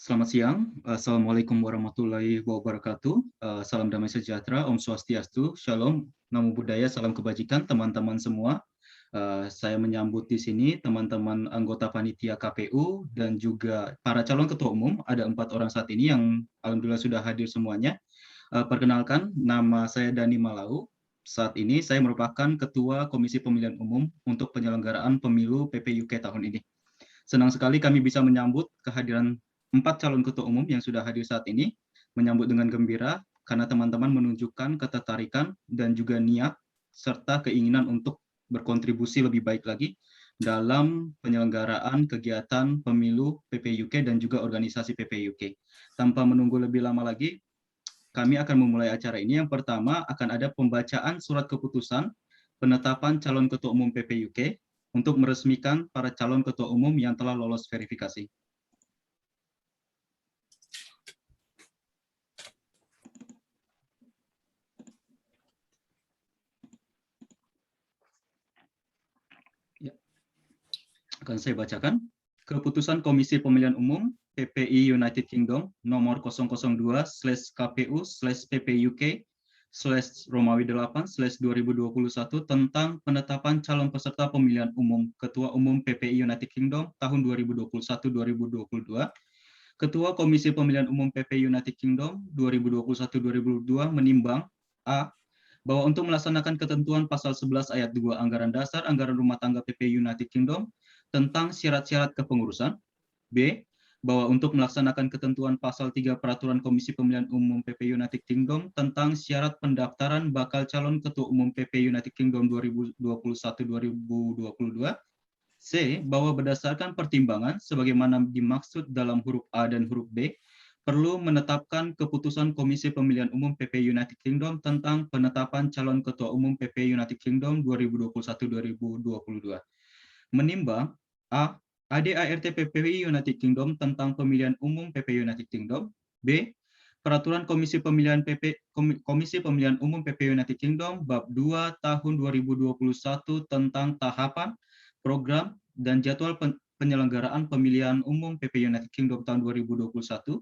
Selamat siang. Assalamualaikum warahmatullahi wabarakatuh. Salam damai sejahtera, Om Swastiastu, Shalom, Namo Buddhaya, salam kebajikan teman-teman semua. Saya menyambut di sini teman-teman anggota panitia KPU dan juga para calon ketua umum. Ada 4 orang saat ini yang alhamdulillah sudah hadir semuanya. Perkenalkan, nama saya Dani Malau. Saat ini saya merupakan Ketua Komisi Pemilihan Umum untuk penyelenggaraan pemilu PPUK tahun ini. Senang sekali kami bisa menyambut kehadiran 4 calon ketua umum yang sudah hadir saat ini, menyambut dengan gembira karena teman-teman menunjukkan ketertarikan dan juga niat serta keinginan untuk berkontribusi lebih baik lagi dalam penyelenggaraan kegiatan pemilu PPUK dan juga organisasi PPUK. Tanpa menunggu lebih lama lagi, kami akan memulai acara ini. Yang pertama akan ada pembacaan surat keputusan penetapan calon ketua umum PPUK untuk meresmikan para calon ketua umum yang telah lolos verifikasi. Ya, akan saya bacakan. Keputusan Komisi Pemilihan Umum PPI United Kingdom nomor 002/KPU/PPUK/Romawi 8/2021 tentang penetapan calon peserta pemilihan umum Ketua Umum PPI United Kingdom tahun 2021-2022. Ketua Komisi Pemilihan Umum PPI United Kingdom 2021-2022 menimbang A. Bahwa untuk melaksanakan ketentuan pasal 11 ayat 2 Anggaran Dasar Anggaran Rumah Tangga PPI United Kingdom tentang syarat-syarat kepengurusan. B. Bahwa untuk melaksanakan ketentuan pasal 3 Peraturan Komisi Pemilihan Umum PPI United Kingdom tentang syarat pendaftaran bakal calon Ketua Umum PPI United Kingdom 2021-2022. C. Bahwa berdasarkan pertimbangan sebagaimana dimaksud dalam huruf A dan huruf B, perlu menetapkan keputusan Komisi Pemilihan Umum PPI United Kingdom tentang penetapan calon Ketua Umum PPI United Kingdom 2021-2022. Menimbang A. ADART PPI United Kingdom tentang pemilihan umum PPI United Kingdom. B. Peraturan Komisi Pemilihan Umum PPI United Kingdom bab 2 tahun 2021 tentang tahapan, program, dan jadwal penyelenggaraan pemilihan umum PPI United Kingdom tahun 2021.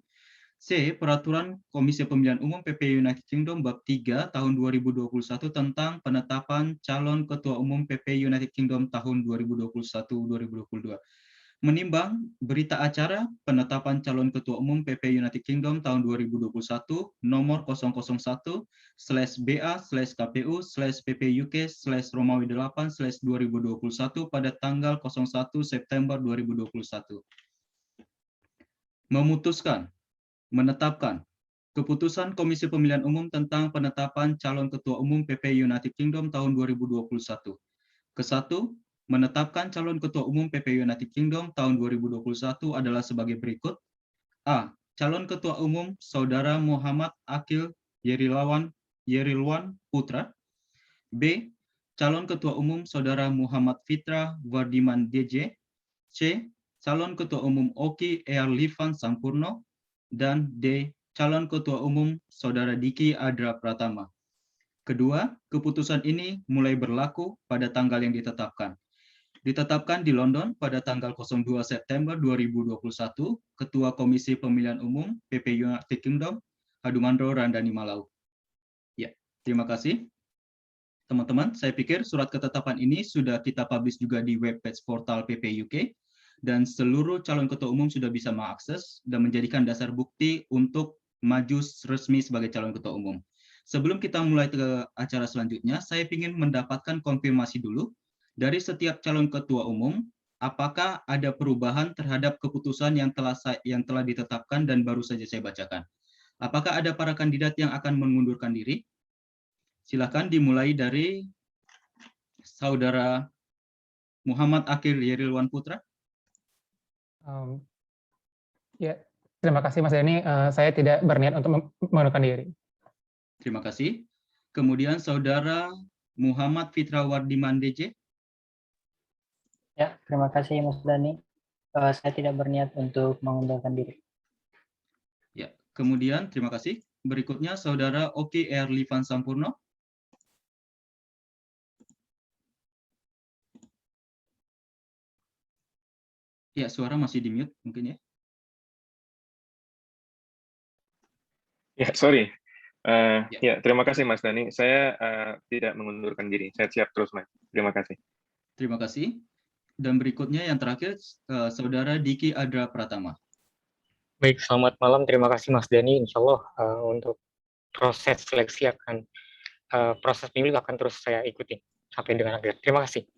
C. Peraturan Komisi Pemilihan Umum PPI United Kingdom bab 3 tahun 2021 tentang penetapan calon Ketua Umum PPI United Kingdom tahun 2021-2022. Menimbang berita acara penetapan calon Ketua Umum PPI United Kingdom tahun 2021 nomor 001/BA/KPU/PPUK/Romawi 8/2021 pada tanggal 01 September 2021. Memutuskan, menetapkan keputusan Komisi Pemilihan Umum tentang penetapan calon Ketua Umum PPI United Kingdom tahun 2021. Ke-1, menetapkan calon Ketua Umum PPI United Kingdom tahun 2021 adalah sebagai berikut. A. Calon Ketua Umum Saudara Muhammad Akil Yerilwan Putra. B. Calon Ketua Umum Saudara Muhammad Fitra Wardiman DJ. C. Calon Ketua Umum Oki Earlivan Sampurno. Dan D. Calon Ketua Umum Saudara Diki Adra Pratama. Kedua, keputusan ini mulai berlaku pada tanggal yang ditetapkan. Ditetapkan di London pada tanggal 02 September 2021, Ketua Komisi Pemilihan Umum PPI United Kingdom, Hadumandro Randani Malau. Ya, terima kasih. Teman-teman, saya pikir surat ketetapan ini sudah kita publish juga di webpage portal PPUK, dan seluruh calon ketua umum sudah bisa mengakses dan menjadikan dasar bukti untuk maju resmi sebagai calon ketua umum. Sebelum kita mulai ke acara selanjutnya, saya ingin mendapatkan konfirmasi dulu dari setiap calon ketua umum, apakah ada perubahan terhadap keputusan yang telah ditetapkan dan baru saja saya bacakan. Apakah ada para kandidat yang akan mengundurkan diri? Silakan dimulai dari Saudara Muhammad Akil Yerilwan Putra. Ya, terima kasih Mas Dani. Saya tidak berniat untuk mengundurkan diri. Terima kasih. Kemudian Saudara Muhammad Fitra Wardiman DJ. Ya, terima kasih Mas Dani. Saya tidak berniat untuk mengundurkan diri. Ya, kemudian terima kasih. Berikutnya Saudara Oki Erlivan Sampurno. Ya, suara masih di mute mungkin ya. Ya, sorry. Ya. Ya, terima kasih Mas Dani. Saya tidak mengundurkan diri. Saya siap terus, Mas. Terima kasih. Terima kasih. Dan berikutnya yang terakhir, Saudara Diki Adra Pratama. Baik, selamat malam. Terima kasih Mas Dani. Insya Allah untuk proses seleksi proses pemilu akan terus saya ikuti sampai dengan akhir. Terima kasih.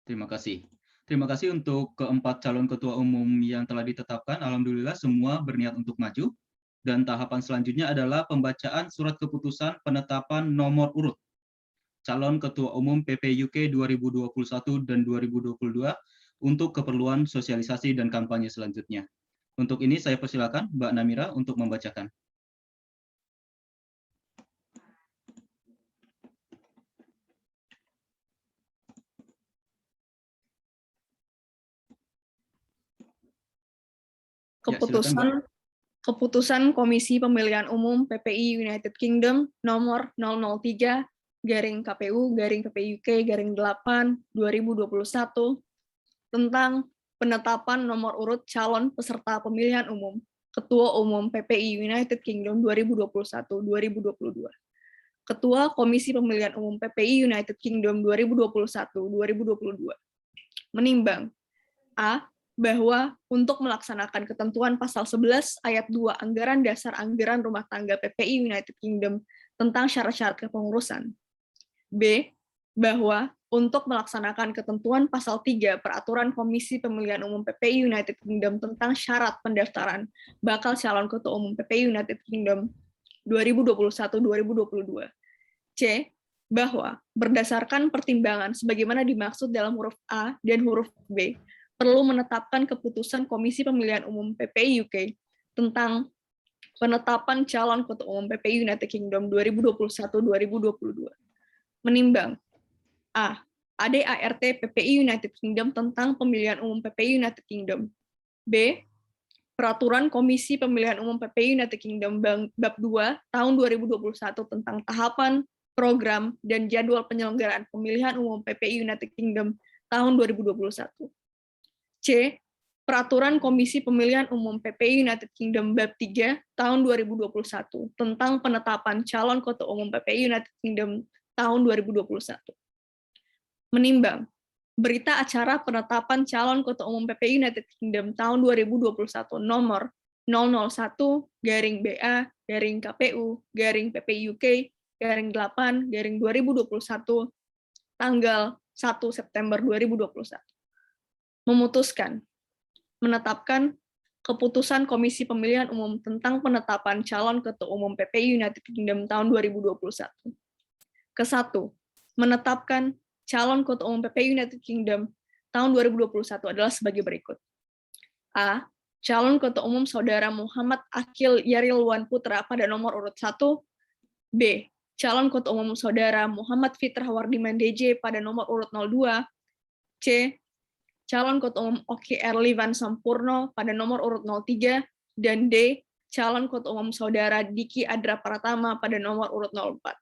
Terima kasih. Terima kasih untuk keempat calon ketua umum yang telah ditetapkan. Alhamdulillah semua berniat untuk maju. Dan tahapan selanjutnya adalah pembacaan surat keputusan penetapan nomor urut calon ketua umum PPUK 2021 dan 2022 untuk keperluan sosialisasi dan kampanye selanjutnya. Untuk ini saya persilakan Mbak Namira untuk membacakan. Keputusan Komisi Pemilihan Umum PPI United Kingdom nomor 003-KPU-PPUK-8/2021 tentang penetapan nomor urut calon peserta pemilihan umum Ketua Umum PPI United Kingdom 2021-2022. Ketua Komisi Pemilihan Umum PPI United Kingdom 2021-2022 menimbang A. Bahwa untuk melaksanakan ketentuan pasal 11 ayat 2 Anggaran Dasar Anggaran Rumah Tangga PPI United Kingdom tentang syarat-syarat kepengurusan. B. Bahwa untuk melaksanakan ketentuan pasal 3 Peraturan Komisi Pemilihan Umum PPI United Kingdom tentang syarat pendaftaran bakal calon ketua umum PPI United Kingdom 2021-2022. C. Bahwa berdasarkan pertimbangan sebagaimana dimaksud dalam huruf A dan huruf B, perlu menetapkan keputusan Komisi Pemilihan Umum PPI UK tentang penetapan calon ketua umum PPI United Kingdom 2021-2022. Menimbang A. ADART PPI United Kingdom tentang pemilihan umum PPI United Kingdom. B. Peraturan Komisi Pemilihan Umum PPI United Kingdom Bab 2 tahun 2021 tentang tahapan, program, dan jadwal penyelenggaraan pemilihan umum PPI United Kingdom tahun 2021. C. Peraturan Komisi Pemilihan Umum PPI United Kingdom Bab 3 tahun 2021 tentang penetapan calon ketua umum PPI United Kingdom tahun 2021. Menimbang berita acara penetapan calon ketua umum PPI United Kingdom tahun 2021 nomor 001-BA-KPU-PPUK-8-2021 tanggal 1 September 2021. Memutuskan menetapkan keputusan Komisi Pemilihan Umum tentang penetapan calon ketua umum PPI United Kingdom tahun 2021. Ke-1, menetapkan calon ketua umum PPI United Kingdom tahun 2021 adalah sebagai berikut. A. Calon ketua umum Saudara Muhammad Akil Yarilwan Putra pada nomor urut 1. B. Calon ketua umum Saudara Muhammad Fitrah Wardiman DJ pada nomor urut 02. C. Calon ketua umum Oki Erlivan Sampurno pada nomor urut 03, dan D. Calon ketua umum Saudara Diki Adra Pratama pada nomor urut 04.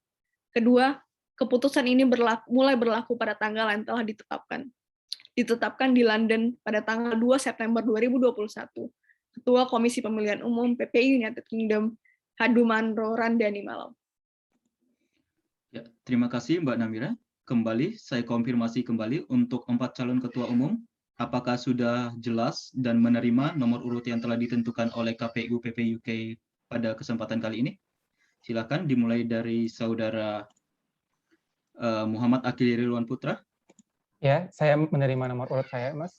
Kedua, keputusan ini mulai berlaku pada tanggal yang telah ditetapkan. Ditetapkan di London pada tanggal 2 September 2021. Ketua Komisi Pemilihan Umum PPI United Kingdom, Hadumandro Randani Malam. Ya, terima kasih Mbak Namira. Kembali, saya konfirmasi kembali untuk 4 calon ketua umum. Apakah sudah jelas dan menerima nomor urut yang telah ditentukan oleh KPU PPUK pada kesempatan kali ini? Silakan dimulai dari Saudara Muhammad Akil Yarilwan Putra. Ya, saya menerima nomor urut saya, Mas.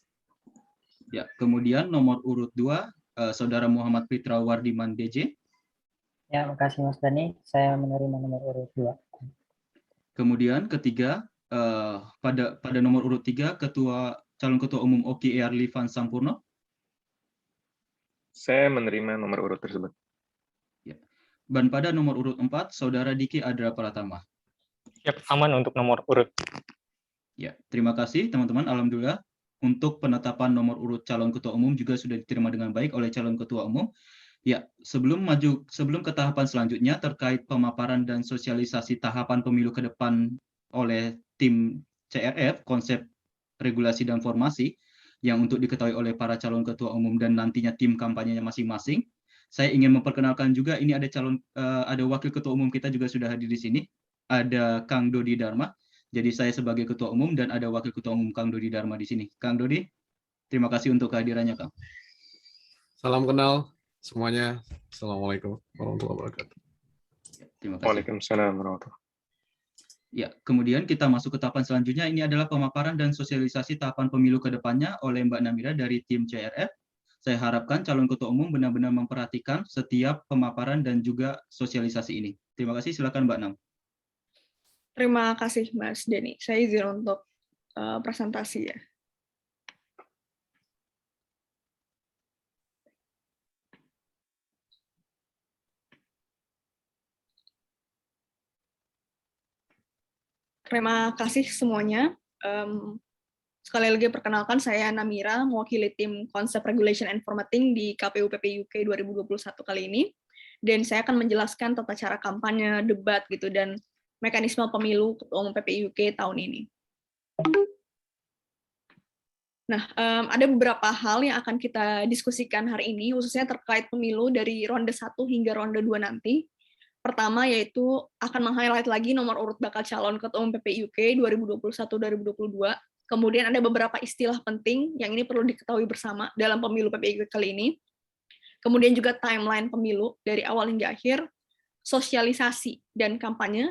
Ya, kemudian nomor urut 2, Saudara Muhammad Fitra Wardiman DJ. Ya, makasih Mas Dani. Saya menerima nomor urut 2. Kemudian ketiga, pada nomor urut 3, calon ketua umum Oki Erlivan Sampurno. Saya menerima nomor urut tersebut. Ya. Dan pada nomor urut 4, Saudara Diki Adra Pratama. Siap, aman untuk nomor urut. Ya, terima kasih teman-teman. Alhamdulillah untuk penetapan nomor urut calon ketua umum juga sudah diterima dengan baik oleh calon ketua umum. Ya, sebelum ke tahapan selanjutnya terkait pemaparan dan sosialisasi tahapan pemilu ke depan oleh tim CRF, konsep regulasi dan formasi, yang untuk diketahui oleh para calon ketua umum dan nantinya tim kampanyenya masing-masing, Saya ingin memperkenalkan juga ini ada ada wakil ketua umum kita juga sudah hadir di sini. Ada Kang Dodi Dharma. Jadi saya sebagai ketua umum dan ada wakil ketua umum Kang Dodi Dharma di sini. Kang Dodi, terima kasih untuk kehadirannya, Kang. Salam kenal semuanya. Assalamualaikum warahmatullahi wabarakatuh. Terima kasih. Waalaikumsalam warahmatullahi. Ya, kemudian kita masuk ke tahapan selanjutnya. Ini adalah pemaparan dan sosialisasi tahapan pemilu ke depannya oleh Mbak Namira dari tim CRF. Saya harapkan calon ketua umum benar-benar memperhatikan setiap pemaparan dan juga sosialisasi ini. Terima kasih, silakan Mbak Nam. Terima kasih Mas Denny. Saya izin untuk presentasi ya. Terima kasih semuanya. Sekali lagi perkenalkan, saya Namira, mewakili tim Konsep Regulation and Formatting di KPU PP UK 2021 kali ini. Dan saya akan menjelaskan tata cara kampanye, debat, gitu, dan mekanisme pemilu Ketua Umum PP UK tahun ini. Nah, ada beberapa hal yang akan kita diskusikan hari ini, khususnya terkait pemilu dari ronde 1 hingga ronde 2 nanti. Pertama yaitu akan meng-highlight lagi nomor urut bakal calon Ketua Umum PP UK 2021-2022. Kemudian ada beberapa istilah penting yang ini perlu diketahui bersama dalam pemilu PP UK kali ini. Kemudian juga timeline pemilu dari awal hingga akhir, sosialisasi dan kampanye,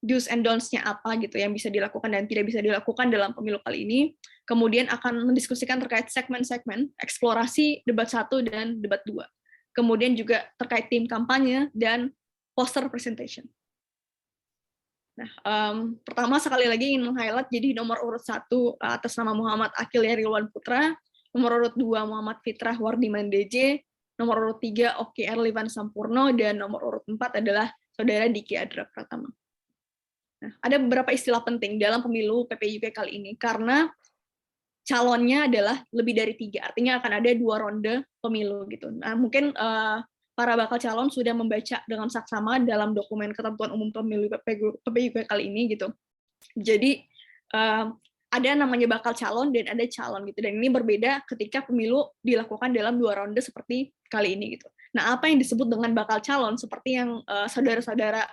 do's and don'ts-nya apa gitu yang bisa dilakukan dan tidak bisa dilakukan dalam pemilu kali ini. Kemudian akan mendiskusikan terkait segmen-segmen, eksplorasi debat 1 dan debat 2. Kemudian juga terkait tim kampanye dan poster presentation. Nah, pertama sekali lagi ingin meng-highlight, jadi nomor urut 1 atas nama Muhammad Akil Yarilwan Putra, nomor urut 2 Muhammad Fitrah Wardiman DJ, nomor urut 3 Oki Erlivan Sampurno, dan nomor urut 4 adalah Saudara Diki Adra Pratama. Nah, ada beberapa istilah penting dalam pemilu PP UK kali ini, karena calonnya adalah lebih dari 3, artinya akan ada 2 ronde pemilu gitu. Nah, mungkin para bakal calon sudah membaca dengan saksama dalam dokumen ketentuan umum pemilu PP UK kali ini gitu. Jadi ada namanya bakal calon dan ada calon gitu. Dan ini berbeda ketika pemilu dilakukan dalam 2 ronde seperti kali ini gitu. Nah, apa yang disebut dengan bakal calon seperti yang saudara-saudara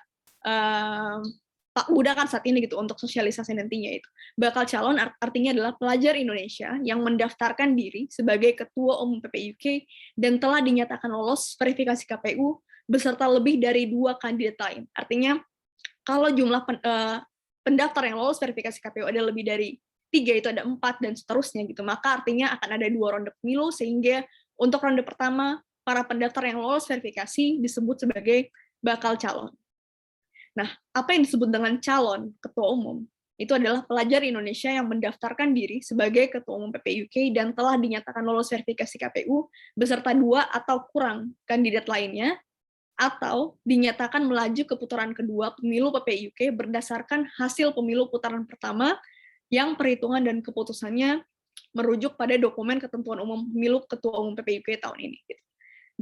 Pak gunakan saat ini gitu untuk sosialisasi nantinya itu. Bakal calon artinya adalah pelajar Indonesia yang mendaftarkan diri sebagai Ketua Umum PP UK dan telah dinyatakan lolos verifikasi KPU beserta lebih dari 2 kandidat lain. Artinya kalau jumlah pendaftar yang lolos verifikasi KPU ada lebih dari 3, itu ada 4 dan seterusnya gitu. Maka artinya akan ada 2 ronde pemilu, sehingga untuk ronde pertama para pendaftar yang lolos verifikasi disebut sebagai bakal calon. Nah, apa yang disebut dengan calon ketua umum? Itu adalah pelajar Indonesia yang mendaftarkan diri sebagai Ketua Umum PP UK dan telah dinyatakan lolos verifikasi KPU beserta 2 atau kurang kandidat lainnya, atau dinyatakan melaju ke putaran kedua pemilu PP UK berdasarkan hasil pemilu putaran pertama yang perhitungan dan keputusannya merujuk pada dokumen ketentuan umum pemilu Ketua Umum PP UK tahun ini.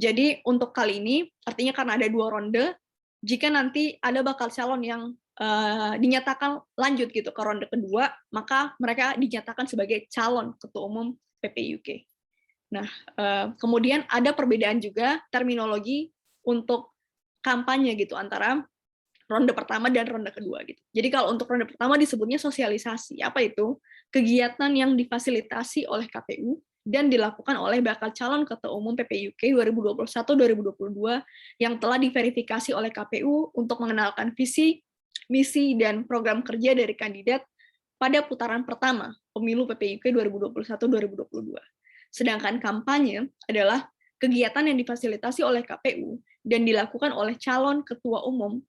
Jadi untuk kali ini, artinya karena ada 2 ronde, jika nanti ada bakal calon yang dinyatakan lanjut gitu ke ronde kedua, maka mereka dinyatakan sebagai calon Ketua Umum PP UK. Nah, kemudian ada perbedaan juga terminologi untuk kampanye gitu antara ronde pertama dan ronde kedua gitu. Jadi kalau untuk ronde pertama disebutnya sosialisasi. Apa itu? Kegiatan yang difasilitasi oleh KPU dan dilakukan oleh bakal calon Ketua Umum PP UK 2021-2022 yang telah diverifikasi oleh KPU untuk mengenalkan visi, misi, dan program kerja dari kandidat pada putaran pertama pemilu PP UK 2021-2022. Sedangkan kampanye adalah kegiatan yang difasilitasi oleh KPU dan dilakukan oleh calon ketua umum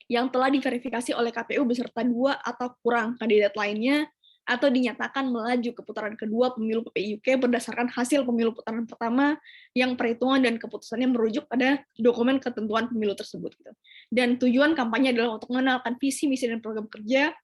yang telah diverifikasi oleh KPU beserta 2 atau kurang kandidat lainnya, atau dinyatakan melaju ke putaran kedua pemilu PP UK berdasarkan hasil pemilu putaran pertama yang perhitungan dan keputusannya merujuk pada dokumen ketentuan pemilu tersebut. Dan tujuan kampanye adalah untuk mengenalkan visi, misi, dan program kerja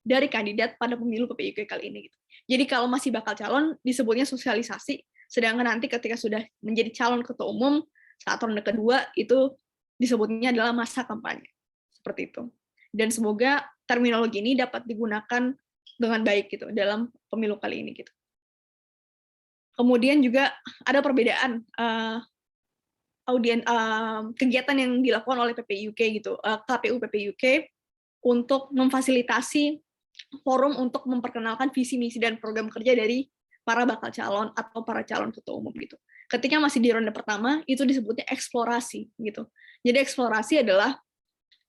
dari kandidat pada pemilu PP UK kali ini. Jadi kalau masih bakal calon disebutnya sosialisasi, sedangkan nanti ketika sudah menjadi calon ketua umum saat ronde kedua itu disebutnya adalah masa kampanye. Seperti itu. Dan semoga terminologi ini dapat digunakan dengan baik gitu dalam pemilu kali ini gitu. Kemudian juga ada perbedaan kegiatan yang dilakukan oleh PPIUK gitu, KPU PPIUK untuk memfasilitasi forum untuk memperkenalkan visi misi dan program kerja dari para bakal calon atau para calon ketua umum gitu. Ketika masih di ronde pertama itu disebutnya eksplorasi gitu. Jadi eksplorasi adalah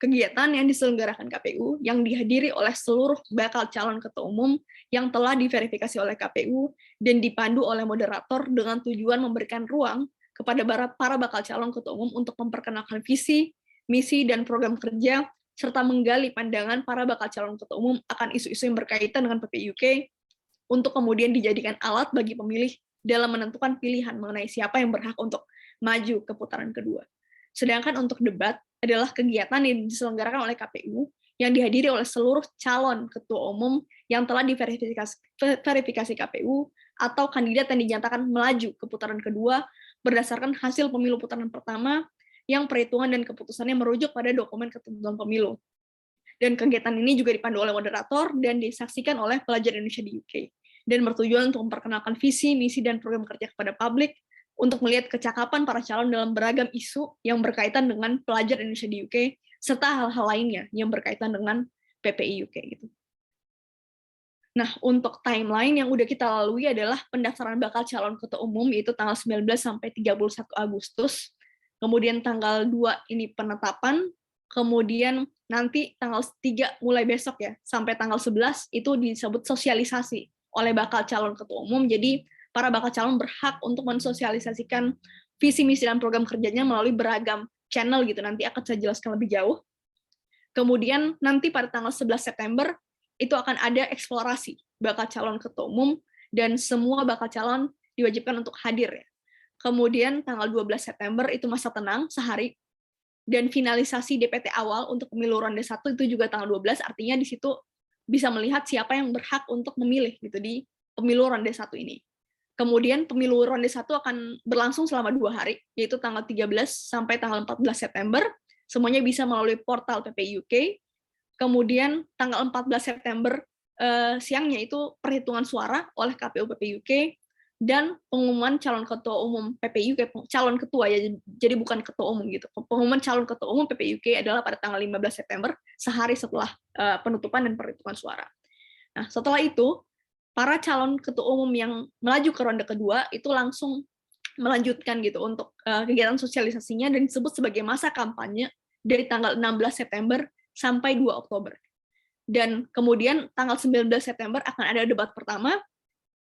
kegiatan yang diselenggarakan KPU yang dihadiri oleh seluruh bakal calon ketua umum yang telah diverifikasi oleh KPU dan dipandu oleh moderator dengan tujuan memberikan ruang kepada para bakal calon ketua umum untuk memperkenalkan visi, misi, dan program kerja, serta menggali pandangan para bakal calon ketua umum akan isu-isu yang berkaitan dengan PPIUK untuk kemudian dijadikan alat bagi pemilih dalam menentukan pilihan mengenai siapa yang berhak untuk maju ke putaran kedua. Sedangkan untuk debat adalah kegiatan yang diselenggarakan oleh KPU yang dihadiri oleh seluruh calon ketua umum yang telah diverifikasi KPU atau kandidat yang dinyatakan melaju ke putaran kedua berdasarkan hasil pemilu putaran pertama yang perhitungan dan keputusannya merujuk pada dokumen ketentuan pemilu. Dan kegiatan ini juga dipandu oleh moderator dan disaksikan oleh pelajar Indonesia di UK dan bertujuan untuk memperkenalkan visi, misi, dan program kerja kepada publik untuk melihat kecakapan para calon dalam beragam isu yang berkaitan dengan pelajar Indonesia di UK serta hal-hal lainnya yang berkaitan dengan PPI UK gitu. Nah, untuk timeline yang udah kita lalui adalah pendaftaran bakal calon ketua umum yaitu tanggal 19 sampai 31 Agustus. Kemudian tanggal 2 ini penetapan, kemudian nanti tanggal 3 mulai besok ya sampai tanggal 11 itu disebut sosialisasi oleh bakal calon ketua umum. Jadi para bakal calon berhak untuk mensosialisasikan visi misi dan program kerjanya melalui beragam channel gitu. Nanti akan saya jelaskan lebih jauh. Kemudian nanti pada tanggal 11 September itu akan ada eksplorasi bakal calon ketua umum dan semua bakal calon diwajibkan untuk hadir ya. Kemudian tanggal 12 September itu masa tenang sehari dan finalisasi DPT awal untuk pemilu ronde 1 itu juga tanggal 12, artinya di situ bisa melihat siapa yang berhak untuk memilih gitu di pemilu ronde 1 ini. Kemudian pemilu ronde 1 akan berlangsung selama 2 hari, yaitu tanggal 13 sampai tanggal 14 September. Semuanya bisa melalui portal PPIUK. Kemudian tanggal 14 September siangnya itu perhitungan suara oleh KPU PPIUK dan pengumuman calon ketua umum PPIUK, calon ketua ya, jadi bukan ketua umum gitu. Pengumuman calon ketua umum PPIUK adalah pada tanggal 15 September, sehari setelah penutupan dan perhitungan suara. Nah, setelah itu para calon ketua umum yang melaju ke ronde kedua itu langsung melanjutkan gitu untuk kegiatan sosialisasinya dan disebut sebagai masa kampanye dari tanggal 16 September sampai 2 Oktober. Dan kemudian tanggal 19 September akan ada debat pertama,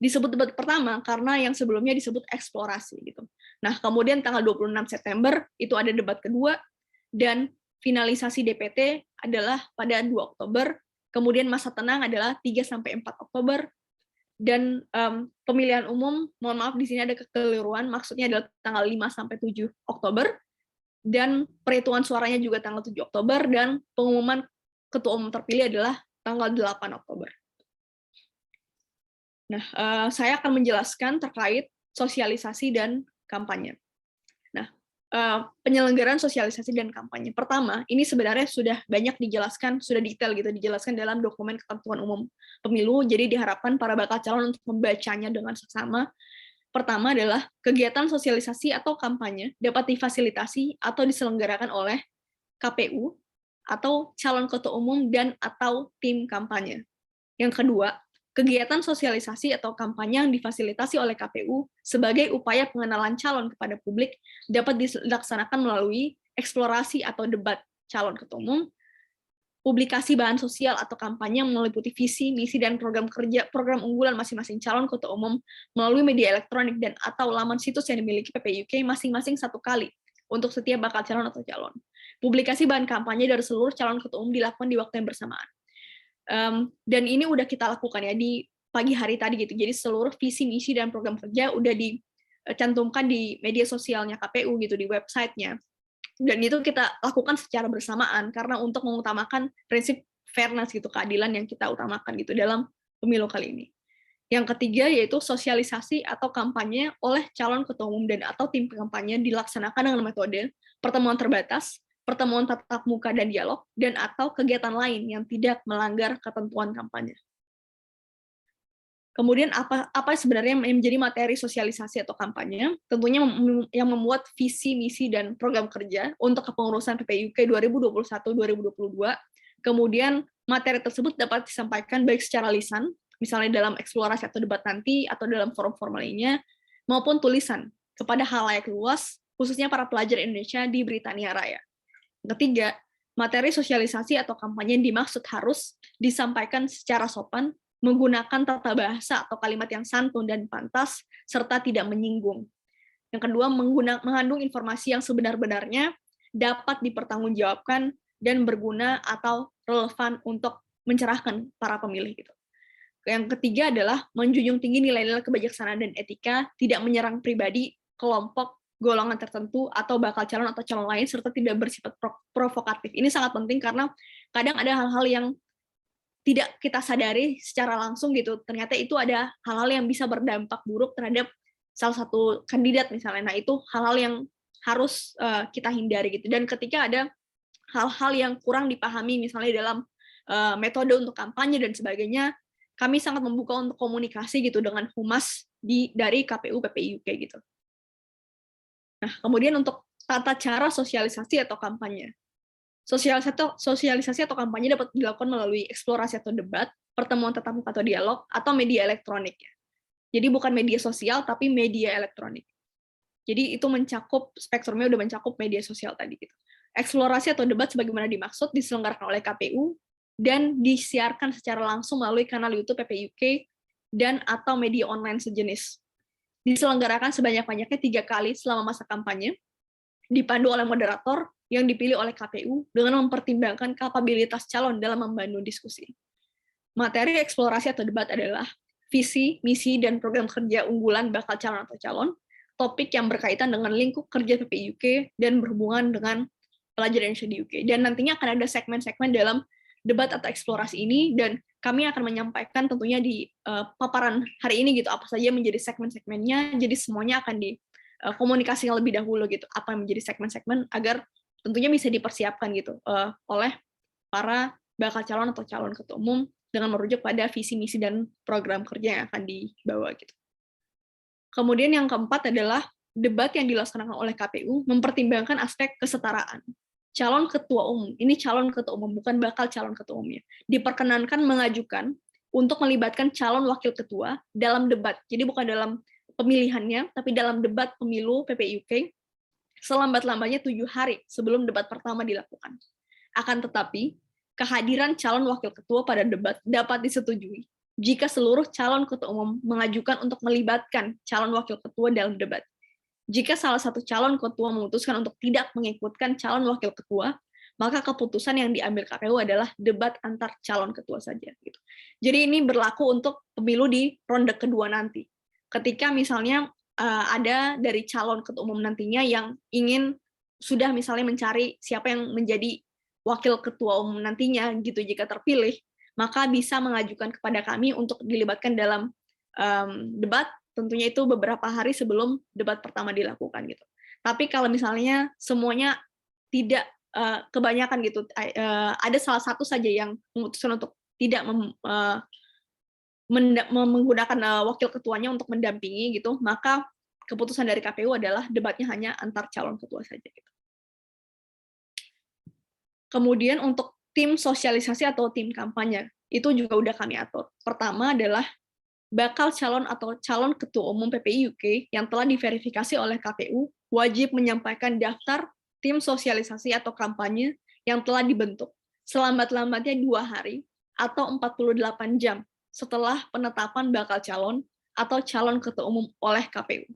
disebut debat pertama karena yang sebelumnya disebut eksplorasi gitu. Nah, kemudian tanggal 26 September itu ada debat kedua dan finalisasi DPT adalah pada 2 Oktober, kemudian masa tenang adalah 3 sampai 4 Oktober dan pemilihan umum, mohon maaf di sini ada kekeliruan, maksudnya adalah tanggal 5 sampai 7 Oktober dan perhitungan suaranya juga tanggal 7 Oktober dan pengumuman ketua umum terpilih adalah tanggal 8 Oktober. Nah, saya akan menjelaskan terkait sosialisasi dan kampanye. Nah, penyelenggaraan sosialisasi dan kampanye. Pertama, ini sebenarnya sudah banyak dijelaskan, sudah detail gitu, dijelaskan dalam dokumen ketentuan umum pemilu, jadi diharapkan para bakal calon untuk membacanya dengan seksama. Pertama adalah kegiatan sosialisasi atau kampanye dapat difasilitasi atau diselenggarakan oleh KPU atau calon ketua umum dan atau tim kampanye. Yang kedua, kegiatan sosialisasi atau kampanye yang difasilitasi oleh KPU sebagai upaya pengenalan calon kepada publik dapat dilaksanakan melalui eksplorasi atau debat calon ketua umum, publikasi bahan sosial atau kampanye yang meliputi visi, misi, dan program kerja, program unggulan masing-masing calon ketua umum melalui media elektronik dan atau laman situs yang dimiliki PPIUK masing-masing 1 kali untuk setiap bakal calon atau calon. Publikasi bahan kampanye dari seluruh calon ketua umum dilakukan di waktu yang bersamaan. Dan ini udah kita lakukan ya di pagi hari tadi gitu. Jadi seluruh visi, misi, dan program kerja udah dicantumkan di media sosialnya KPU gitu, di websitenya. Dan itu kita lakukan secara bersamaan karena untuk mengutamakan prinsip fairness gitu, keadilan yang kita utamakan gitu dalam pemilu kali ini. Yang ketiga yaitu sosialisasi atau kampanye oleh calon ketua umum dan atau tim kampanye dilaksanakan dengan metode pertemuan terbatas, pertemuan tatap muka dan dialog, dan atau kegiatan lain yang tidak melanggar ketentuan kampanye. Kemudian apa sebenarnya yang menjadi materi sosialisasi atau kampanye? Tentunya yang membuat visi, misi, dan program kerja untuk kepengurusan PPIUK 2021-2022. Kemudian materi tersebut dapat disampaikan baik secara lisan, misalnya dalam eksplorasi atau debat nanti, atau dalam forum formal lainnya, maupun tulisan kepada halayak luas, khususnya para pelajar Indonesia di Britania Raya. Ketiga, materi sosialisasi atau kampanye yang dimaksud harus disampaikan secara sopan, menggunakan tata bahasa atau kalimat yang santun dan pantas, serta tidak menyinggung. Yang kedua, mengandung informasi yang sebenar-benarnya, dapat dipertanggungjawabkan, dan berguna atau relevan untuk mencerahkan para pemilih. Gitu. Yang ketiga adalah menjunjung tinggi nilai-nilai kebijaksanaan dan etika, tidak menyerang pribadi, kelompok, golongan tertentu, atau bakal calon atau calon lain, serta tidak bersifat provokatif. Ini sangat penting karena kadang ada hal-hal yang tidak kita sadari secara langsung gitu, ternyata itu ada hal-hal yang bisa berdampak buruk terhadap salah satu kandidat misalnya. Nah, itu hal-hal yang harus kita hindari gitu. Dan ketika ada hal-hal yang kurang dipahami misalnya dalam metode untuk kampanye dan sebagainya, kami sangat membuka untuk komunikasi gitu dengan humas dari KPU PPIUK gitu. Nah, kemudian untuk tata cara sosialisasi atau kampanye. Sosialisasi atau kampanye dapat dilakukan melalui eksplorasi atau debat, pertemuan tatap muka atau dialog, atau media elektronik. Jadi bukan media sosial, tapi media elektronik. Jadi itu mencakup, spektrumnya udah mencakup media sosial tadi. Gitu. Eksplorasi atau debat sebagaimana dimaksud diselenggarakan oleh KPU, dan disiarkan secara langsung melalui kanal YouTube PPIUK dan atau media online sejenis. Diselenggarakan sebanyak-banyaknya 3 kali selama masa kampanye, dipandu oleh moderator yang dipilih oleh KPU dengan mempertimbangkan kapabilitas calon dalam membangun diskusi. Materi eksplorasi atau debat adalah visi, misi, dan program kerja unggulan bakal calon atau calon, topik yang berkaitan dengan lingkup kerja PPIUK dan berhubungan dengan pelajar Indonesia di UK. Dan nantinya akan ada segmen-segmen dalam debat atau eksplorasi ini, dan kami akan menyampaikan tentunya di paparan hari ini gitu apa saja menjadi segmen-segmennya. Jadi semuanya akan dikomunikasikan lebih dahulu gitu apa yang menjadi segmen-segmen agar tentunya bisa dipersiapkan gitu oleh para bakal calon atau calon ketua umum dengan merujuk pada visi misi dan program kerja yang akan dibawa gitu. Kemudian yang keempat adalah debat yang dilaksanakan oleh KPU mempertimbangkan aspek kesetaraan. Calon ketua umum, ini calon ketua umum bukan bakal calon ketua umumnya, diperkenankan mengajukan untuk melibatkan calon wakil ketua dalam debat. Jadi bukan dalam pemilihannya, tapi dalam debat pemilu PPIUK selambat-lambatnya 7 hari sebelum debat pertama dilakukan. Akan tetapi, kehadiran calon wakil ketua pada debat dapat disetujui jika seluruh calon ketua umum mengajukan untuk melibatkan calon wakil ketua dalam debat. Jika salah satu calon ketua memutuskan untuk tidak mengikutkan calon wakil ketua, maka keputusan yang diambil KPU adalah debat antar calon ketua saja. Gitu. Jadi ini berlaku untuk pemilu di ronde kedua nanti. Ketika misalnya ada dari calon ketua umum nantinya yang ingin sudah misalnya mencari siapa yang menjadi wakil ketua umum nantinya gitu jika terpilih, maka bisa mengajukan kepada kami untuk dilibatkan dalam debat, tentunya itu beberapa hari sebelum debat pertama dilakukan gitu. Tapi kalau misalnya semuanya tidak kebanyakan gitu, ada salah satu saja yang memutuskan untuk tidak menggunakan wakil ketuanya untuk mendampingi gitu, maka keputusan dari KPU adalah debatnya hanya antar calon ketua saja. Gitu. Kemudian untuk tim sosialisasi atau tim kampanye, itu juga udah kami atur. Pertama adalah bakal calon atau calon ketua umum PPIUK yang telah diverifikasi oleh KPU wajib menyampaikan daftar tim sosialisasi atau kampanye yang telah dibentuk selambat-lambatnya 2 hari atau 48 jam setelah penetapan bakal calon atau calon ketua umum oleh KPU.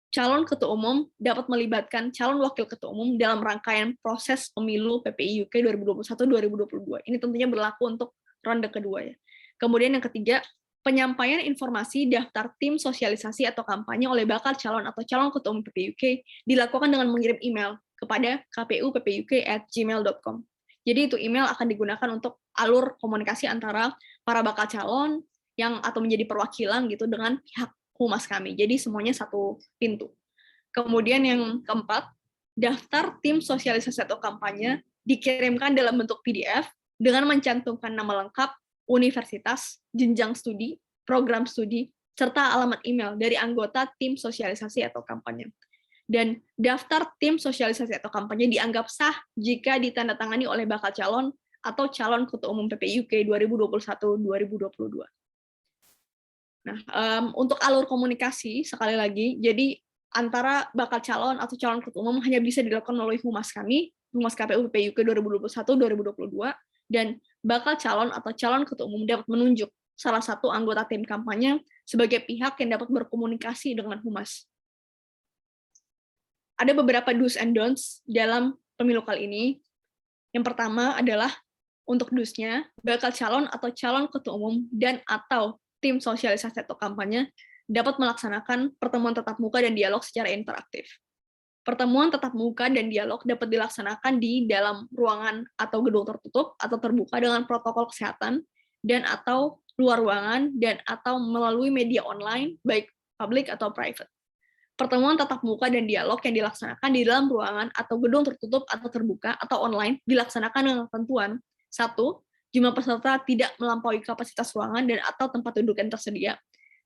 Calon ketua umum dapat melibatkan calon wakil ketua umum dalam rangkaian proses pemilu PPIUK 2021-2022. Ini tentunya berlaku untuk ronde kedua ya. Kemudian yang ketiga, penyampaian informasi daftar tim sosialisasi atau kampanye oleh bakal calon atau calon ketua umum PPIUK dilakukan dengan mengirim email kepada kpu.ppuk@gmail.com. Jadi itu email akan digunakan untuk alur komunikasi antara para bakal calon yang atau menjadi perwakilan gitu dengan pihak humas kami. Jadi semuanya satu pintu. Kemudian yang keempat, daftar tim sosialisasi atau kampanye dikirimkan dalam bentuk PDF dengan mencantumkan nama lengkap, universitas, jenjang studi, program studi, serta alamat email dari anggota tim sosialisasi atau kampanye. Dan daftar tim sosialisasi atau kampanye dianggap sah jika ditandatangani oleh bakal calon atau calon ketua umum PPIUK 2021-2022. Nah, untuk alur komunikasi, sekali lagi, jadi antara bakal calon atau calon ketua umum hanya bisa dilakukan melalui humas kami, Humas KPU PPIUK 2021-2022, dan bakal calon atau calon ketua umum dapat menunjuk salah satu anggota tim kampanye sebagai pihak yang dapat berkomunikasi dengan humas. Ada beberapa do's and don'ts dalam pemilu kali ini. Yang pertama adalah untuk do's-nya, bakal calon atau calon ketua umum dan atau tim sosialisasi atau kampanye dapat melaksanakan pertemuan tatap muka dan dialog secara interaktif. Pertemuan tatap muka dan dialog dapat dilaksanakan di dalam ruangan atau gedung tertutup atau terbuka dengan protokol kesehatan dan atau luar ruangan dan atau melalui media online, baik publik atau private. Pertemuan tatap muka dan dialog yang dilaksanakan di dalam ruangan atau gedung tertutup atau terbuka atau online dilaksanakan dengan ketentuan: 1. Jumlah peserta tidak melampaui kapasitas ruangan dan atau tempat duduk yang tersedia.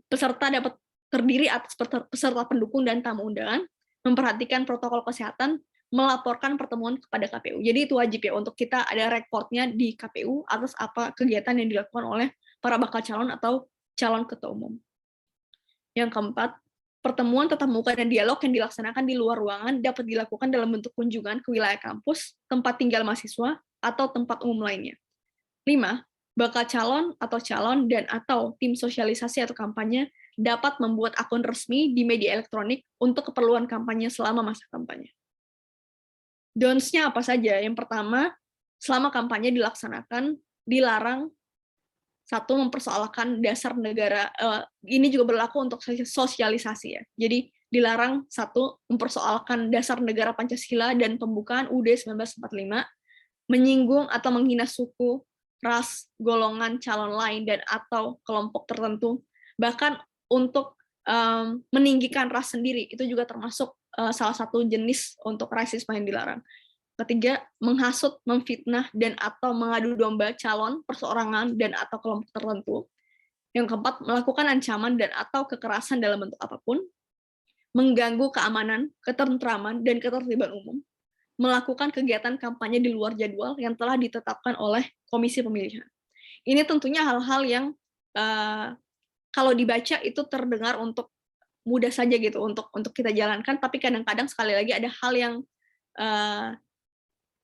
Peserta dapat terdiri atas peserta pendukung dan tamu undangan, memperhatikan protokol kesehatan, melaporkan pertemuan kepada KPU. Jadi itu wajib ya untuk kita ada rekodnya di KPU atas apa kegiatan yang dilakukan oleh para bakal calon atau calon ketua umum. Yang keempat, pertemuan tatap muka dan dialog yang dilaksanakan di luar ruangan dapat dilakukan dalam bentuk kunjungan ke wilayah kampus, tempat tinggal mahasiswa, atau tempat umum lainnya. 5. Bakal calon atau calon dan atau tim sosialisasi atau kampanye dapat membuat akun resmi di media elektronik untuk keperluan kampanye selama masa kampanye. Don'ts-nya apa saja? Yang pertama, selama kampanye dilaksanakan, dilarang 1. mempersoalkan dasar negara. Ini juga berlaku untuk sosialisasi ya. Jadi dilarang 1. mempersoalkan dasar negara Pancasila dan pembukaan UUD 1945, menyinggung atau menghina suku, ras, golongan calon lain dan atau kelompok tertentu, bahkan untuk meninggikan ras sendiri, itu juga termasuk salah satu jenis untuk rasisme yang dilarang. Ketiga, menghasut, memfitnah, dan atau mengadu domba calon, perseorangan, dan atau kelompok tertentu. Yang keempat, melakukan ancaman dan atau kekerasan dalam bentuk apapun, mengganggu keamanan, ketentraman, dan ketertiban umum, melakukan kegiatan kampanye di luar jadwal yang telah ditetapkan oleh Komisi Pemilihan. Ini tentunya hal-hal yang kalau dibaca itu terdengar untuk mudah saja gitu untuk kita jalankan, tapi kadang-kadang sekali lagi ada hal yang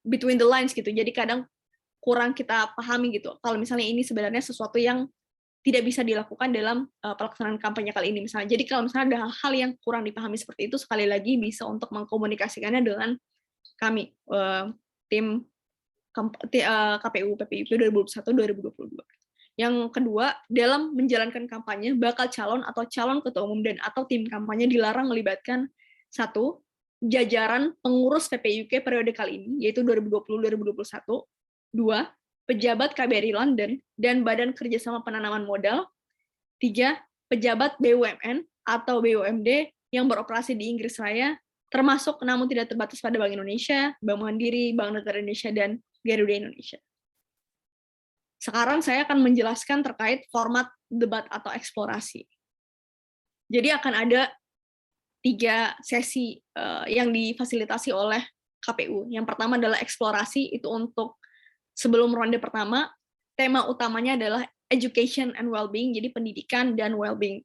between the lines gitu. Jadi kadang kurang kita pahami gitu. Kalau misalnya ini sebenarnya sesuatu yang tidak bisa dilakukan dalam pelaksanaan kampanye kali ini misalnya. Jadi kalau misalnya ada hal-hal yang kurang dipahami seperti itu, sekali lagi bisa untuk mengkomunikasikannya dengan kami, tim KPU PPIUK 2021-2022. Yang kedua, dalam menjalankan kampanye, bakal calon atau calon ketua umum dan atau tim kampanye dilarang melibatkan 1. jajaran pengurus PPIUK periode kali ini, yaitu 2020-2021, 2. pejabat KBRI London dan Badan Kerjasama Penanaman Modal, 3. pejabat BUMN atau BUMD yang beroperasi di Inggris Raya, termasuk namun tidak terbatas pada Bank Indonesia, Bank Mandiri, Bank Negara Indonesia, dan Garuda Indonesia. Sekarang saya akan menjelaskan terkait format debat atau eksplorasi. Jadi akan ada 3 sesi yang difasilitasi oleh KPU. Yang pertama adalah eksplorasi, itu untuk sebelum ronde pertama, tema utamanya adalah education and well-being, jadi pendidikan dan well-being.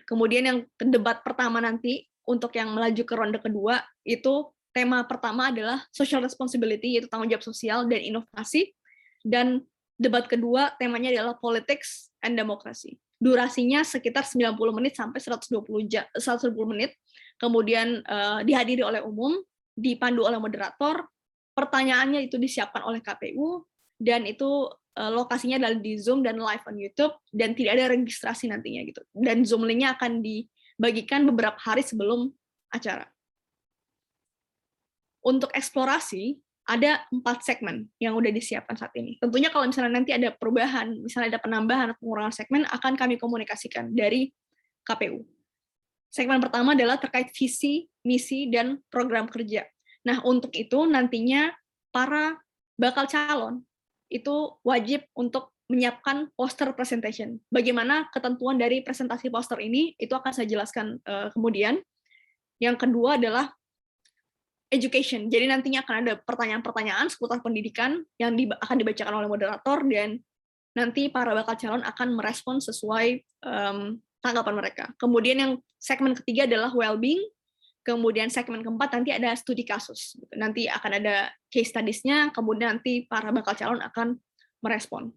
Kemudian yang debat pertama nanti, untuk yang melaju ke ronde kedua, itu tema pertama adalah social responsibility, yaitu tanggung jawab sosial dan inovasi, dan debat kedua temanya adalah politics and democracy. Durasinya sekitar 90 menit sampai 120 menit, kemudian dihadiri oleh umum, dipandu oleh moderator, pertanyaannya itu disiapkan oleh KPU, dan itu lokasinya adalah di Zoom dan live on YouTube, dan tidak ada registrasi nantinya gitu. Dan Zoom link-nya akan dibagikan beberapa hari sebelum acara. Untuk eksplorasi, ada 4 segmen yang udah disiapkan saat ini. Tentunya kalau misalnya nanti ada perubahan, misalnya ada penambahan atau pengurangan segmen, akan kami komunikasikan dari KPU. Segmen pertama adalah terkait visi, misi, dan program kerja. Nah, untuk itu nantinya para bakal calon itu wajib untuk menyiapkan poster presentation. Bagaimana ketentuan dari presentasi poster ini, itu akan saya jelaskan kemudian. Yang kedua adalah education. Jadi nantinya akan ada pertanyaan-pertanyaan seputar pendidikan yang akan dibacakan oleh moderator, dan nanti para bakal calon akan merespon sesuai tanggapan mereka. Kemudian yang segmen ketiga adalah well-being. Kemudian segmen keempat nanti ada studi kasus. Nanti akan ada case studies-nya, kemudian nanti para bakal calon akan merespon.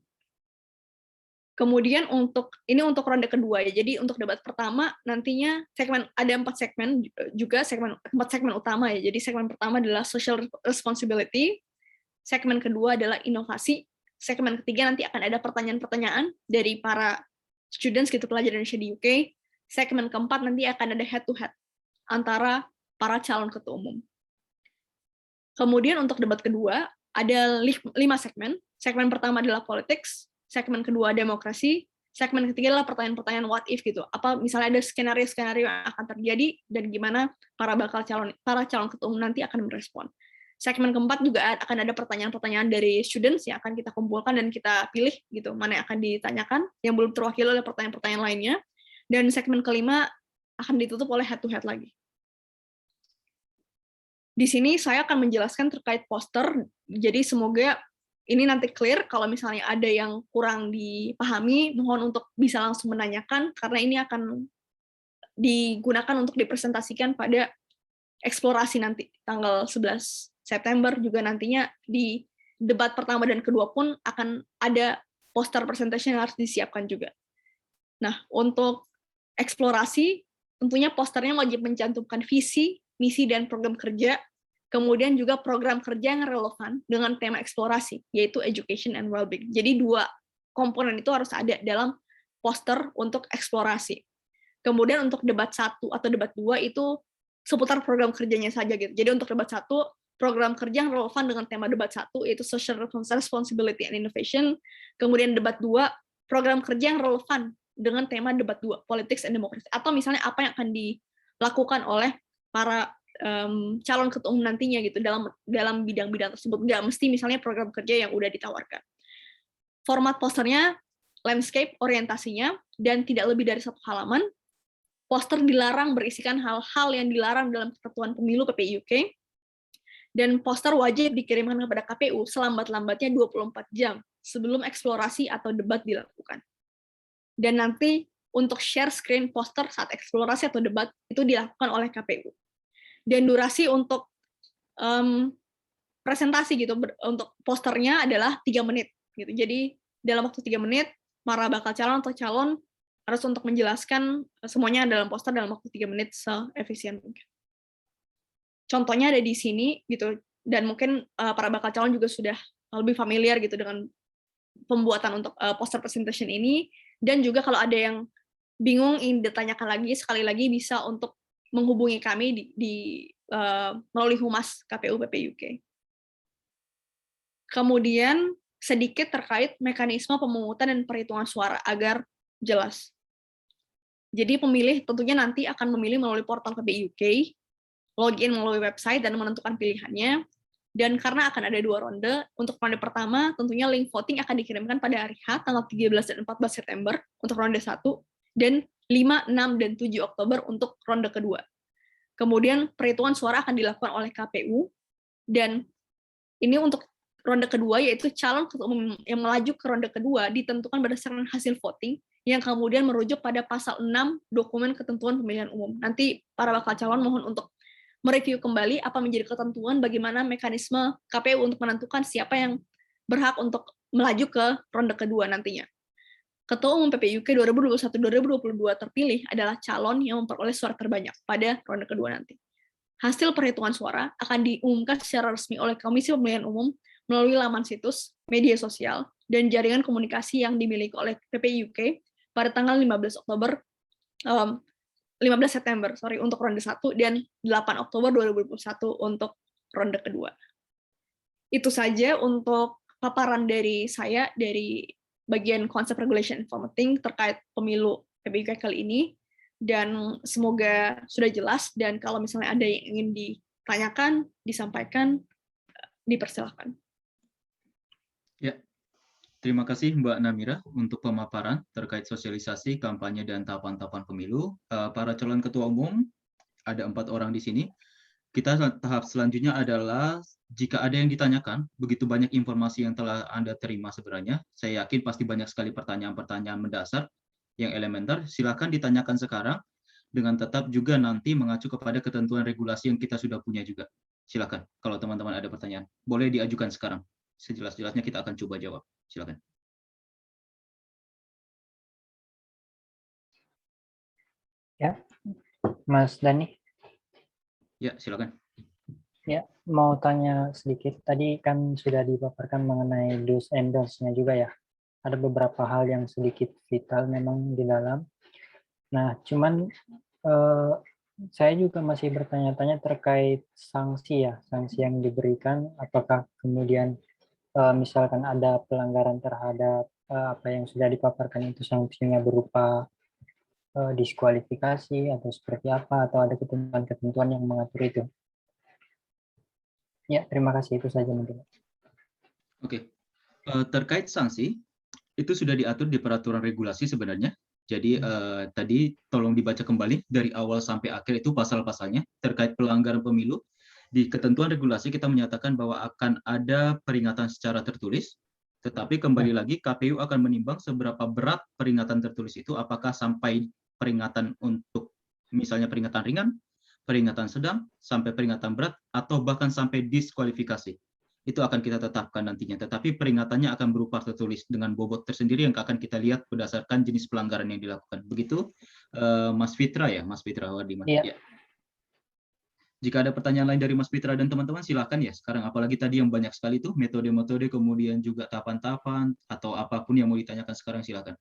Kemudian untuk ronde kedua ya. Jadi untuk debat pertama nantinya ada 4 segmen juga, 4 segmen utama ya. Jadi segmen pertama adalah social responsibility, segmen kedua adalah inovasi, segmen ketiga nanti akan ada pertanyaan-pertanyaan dari para students gitu, pelajar Indonesia di UK. Segmen keempat nanti akan ada head to head antara para calon ketua umum. Kemudian untuk debat kedua ada 5 segmen. Segmen pertama adalah politics, segmen kedua demokrasi, segmen ketiga adalah pertanyaan-pertanyaan what if gitu. Apa misalnya ada skenario-skenario yang akan terjadi dan gimana para calon ketua umum nanti akan merespon. Segmen keempat juga akan ada pertanyaan-pertanyaan dari students yang akan kita kumpulkan dan kita pilih gitu, mana yang akan ditanyakan yang belum terwakili oleh pertanyaan-pertanyaan lainnya. Dan segmen kelima akan ditutup oleh head to head lagi. Di sini saya akan menjelaskan terkait poster, jadi semoga ini nanti clear. Kalau misalnya ada yang kurang dipahami, mohon untuk bisa langsung menanyakan, karena ini akan digunakan untuk dipresentasikan pada eksplorasi nanti, tanggal 11 September, juga nantinya di debat pertama dan kedua pun akan ada poster presentation yang harus disiapkan juga. Nah, untuk eksplorasi, tentunya posternya wajib mencantumkan visi, misi, dan program kerja, kemudian juga program kerja yang relevan dengan tema eksplorasi, yaitu education and well-being. Jadi 2 komponen itu harus ada dalam poster untuk eksplorasi. Kemudian untuk debat 1 atau debat 2 itu seputar program kerjanya saja gitu. Jadi untuk debat 1, program kerja yang relevan dengan tema debat 1 yaitu social responsibility and innovation. Kemudian debat 2, program kerja yang relevan dengan tema debat 2, politics and democracy. Atau misalnya apa yang akan dilakukan oleh para calon ketua umum nantinya gitu dalam bidang-bidang tersebut. Nggak mesti misalnya program kerja yang udah ditawarkan. Format posternya landscape orientasinya dan tidak lebih dari 1 halaman. Poster dilarang berisikan hal-hal yang dilarang dalam ketentuan pemilu PPI UK, dan poster wajib dikirimkan kepada KPU selambat-lambatnya 24 jam sebelum eksplorasi atau debat dilakukan. Dan nanti untuk share screen poster saat eksplorasi atau debat itu dilakukan oleh KPU. Dan durasi untuk presentasi gitu untuk posternya adalah 3 menit gitu. Jadi dalam waktu 3 menit para bakal calon atau calon harus untuk menjelaskan semuanya dalam poster dalam waktu 3 menit seefisien mungkin. Contohnya ada di sini gitu, dan mungkin para bakal calon juga sudah lebih familiar gitu dengan pembuatan untuk poster presentation ini. Dan juga kalau ada yang bingung ingin ditanyakan lagi, sekali lagi bisa untuk menghubungi kami melalui Humas KPU PPI UK. Kemudian sedikit terkait mekanisme pemungutan dan perhitungan suara agar jelas. Jadi pemilih tentunya nanti akan memilih melalui portal KPI UK, login melalui website dan menentukan pilihannya. Dan karena akan ada 2 ronde, untuk ronde pertama tentunya link voting akan dikirimkan pada hari H tanggal 13 dan 14 September untuk ronde 1, dan 5, 6, dan 7 Oktober untuk ronde kedua. Kemudian perhitungan suara akan dilakukan oleh KPU, dan ini untuk ronde kedua, yaitu calon ketua umum yang melaju ke ronde kedua ditentukan berdasarkan hasil voting yang kemudian merujuk pada pasal 6 dokumen ketentuan pemilihan umum. Nanti para bakal calon mohon untuk mereview kembali apa menjadi ketentuan bagaimana mekanisme KPU untuk menentukan siapa yang berhak untuk melaju ke ronde kedua nantinya. Ketua Umum PPI UK 2021-2022 terpilih adalah calon yang memperoleh suara terbanyak pada ronde kedua nanti. Hasil perhitungan suara akan diumumkan secara resmi oleh Komisi Pemilihan Umum melalui laman situs, media sosial, dan jaringan komunikasi yang dimiliki oleh PPI UK pada tanggal 15 September untuk ronde 1 dan 8 Oktober 2021 untuk ronde kedua. Itu saja untuk paparan dari saya dari bagian konsep regulation and formatting terkait pemilu PPI kali ini, dan semoga sudah jelas, dan kalau misalnya ada yang ingin ditanyakan, disampaikan, dipersilahkan. Ya, Terima kasih Mbak Namira untuk pemaparan terkait sosialisasi, kampanye, dan tahapan-tahapan pemilu. Para calon ketua umum, ada 4 orang di sini. Kita tahap selanjutnya adalah jika ada yang ditanyakan, begitu banyak informasi yang telah Anda terima sebenarnya, saya yakin pasti banyak sekali pertanyaan-pertanyaan mendasar yang elementer, silakan ditanyakan sekarang dengan tetap juga nanti mengacu kepada ketentuan regulasi yang kita sudah punya juga. Silakan, kalau teman-teman ada pertanyaan, boleh diajukan sekarang. Sejelas-jelasnya kita akan coba jawab. Silakan. Ya, Mas Dani. Ya, silakan. Ya, mau tanya sedikit. Tadi kan sudah dipaparkan mengenai do's and don'ts-nya juga ya. Ada beberapa hal yang sedikit vital memang di dalam. Nah, cuman saya juga masih bertanya-tanya terkait sanksi ya, sanksi yang diberikan. Apakah kemudian misalkan ada pelanggaran terhadap apa yang sudah dipaparkan itu sanksinya berupa diskualifikasi atau seperti apa, atau ada ketentuan-ketentuan yang mengatur itu. Ya, terima kasih. Itu saja mungkin. Oke. Terkait sanksi, itu sudah diatur di peraturan regulasi sebenarnya. Jadi tadi tolong dibaca kembali dari awal sampai akhir itu pasal-pasalnya terkait pelanggaran pemilu. Di ketentuan regulasi kita menyatakan bahwa akan ada peringatan secara tertulis, tetapi kembali lagi KPU akan menimbang seberapa berat peringatan tertulis itu, apakah sampai peringatan untuk misalnya peringatan ringan, peringatan sedang, sampai peringatan berat, atau bahkan sampai diskualifikasi. Itu akan kita tetapkan nantinya. Tetapi peringatannya akan berupa tertulis dengan bobot tersendiri yang akan kita lihat berdasarkan jenis pelanggaran yang dilakukan. Begitu, Mas Fitra ya, Mas Fitra Wardiman. Iya. Ya. Jika ada pertanyaan lain dari Mas Fitra dan teman-teman, silakan ya. Sekarang apalagi tadi yang banyak sekali itu metode-metode, kemudian juga tahapan-tahapan, atau apapun yang mau ditanyakan sekarang, silakan.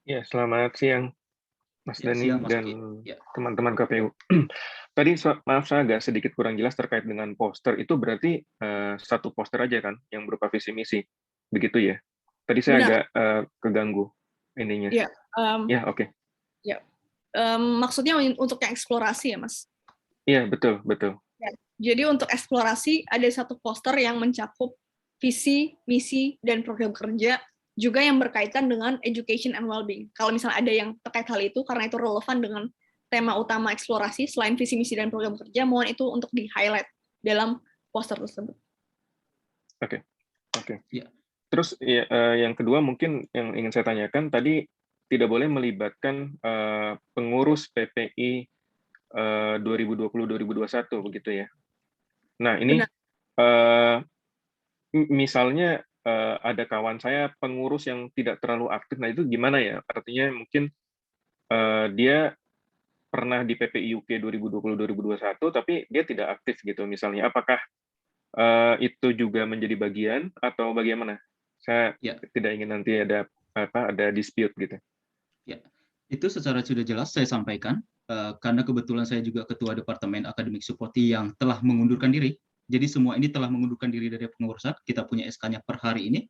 Ya, selamat siang Mas Ya, Dani siang, Mas dan Oki. Ya. teman-teman KPU. Tadi maaf saya agak sedikit kurang jelas terkait dengan poster. Itu berarti satu poster aja kan yang berupa visi misi. Begitu ya? Tadi saya Benar. agak keganggu ininya. Ya, Ya, oke. maksudnya untuk yang eksplorasi ya, Mas? Iya, betul, betul. Ya. Jadi untuk eksplorasi ada satu poster yang mencakup visi, misi, dan program kerja juga yang berkaitan dengan education and well-being. Kalau misalnya ada yang terkait hal itu, karena itu relevan dengan tema utama eksplorasi, selain visi, misi, dan program kerja, mohon itu untuk di-highlight dalam poster tersebut. Oke. Ya. Terus ya, yang kedua mungkin yang ingin saya tanyakan, tadi tidak boleh melibatkan pengurus PPI 2020-2021, begitu ya? Nah, ini misalnya ada kawan saya pengurus yang tidak terlalu aktif, nah itu gimana ya? Artinya mungkin dia pernah di PPI UK 2020-2021, tapi dia tidak aktif gitu misalnya. Apakah itu juga menjadi bagian atau bagaimana? Saya tidak ingin nanti ada dispute gitu. Ya, itu secara sudah jelas saya sampaikan, karena kebetulan saya juga ketua Departemen Akademik Suporti yang telah mengundurkan diri. Jadi semua ini telah mengundurkan diri dari pengurusan, kita punya SK-nya per hari ini.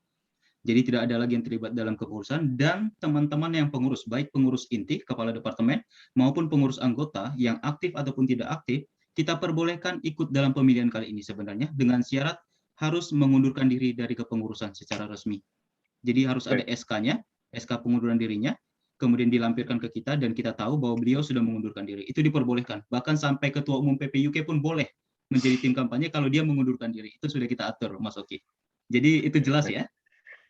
Jadi tidak ada lagi yang terlibat dalam kepengurusan, dan teman-teman yang pengurus, baik pengurus inti, kepala departemen, maupun pengurus anggota yang aktif ataupun tidak aktif, kita perbolehkan ikut dalam pemilihan kali ini sebenarnya, dengan syarat harus mengundurkan diri dari kepengurusan secara resmi. Jadi harus ada SK-nya, SK pengunduran dirinya, kemudian dilampirkan ke kita, dan kita tahu bahwa beliau sudah mengundurkan diri. Itu diperbolehkan. Bahkan sampai Ketua Umum PPUK pun boleh menjadi tim kampanye kalau dia mengundurkan diri. Itu sudah kita atur, Mas Oki. Jadi itu jelas ya.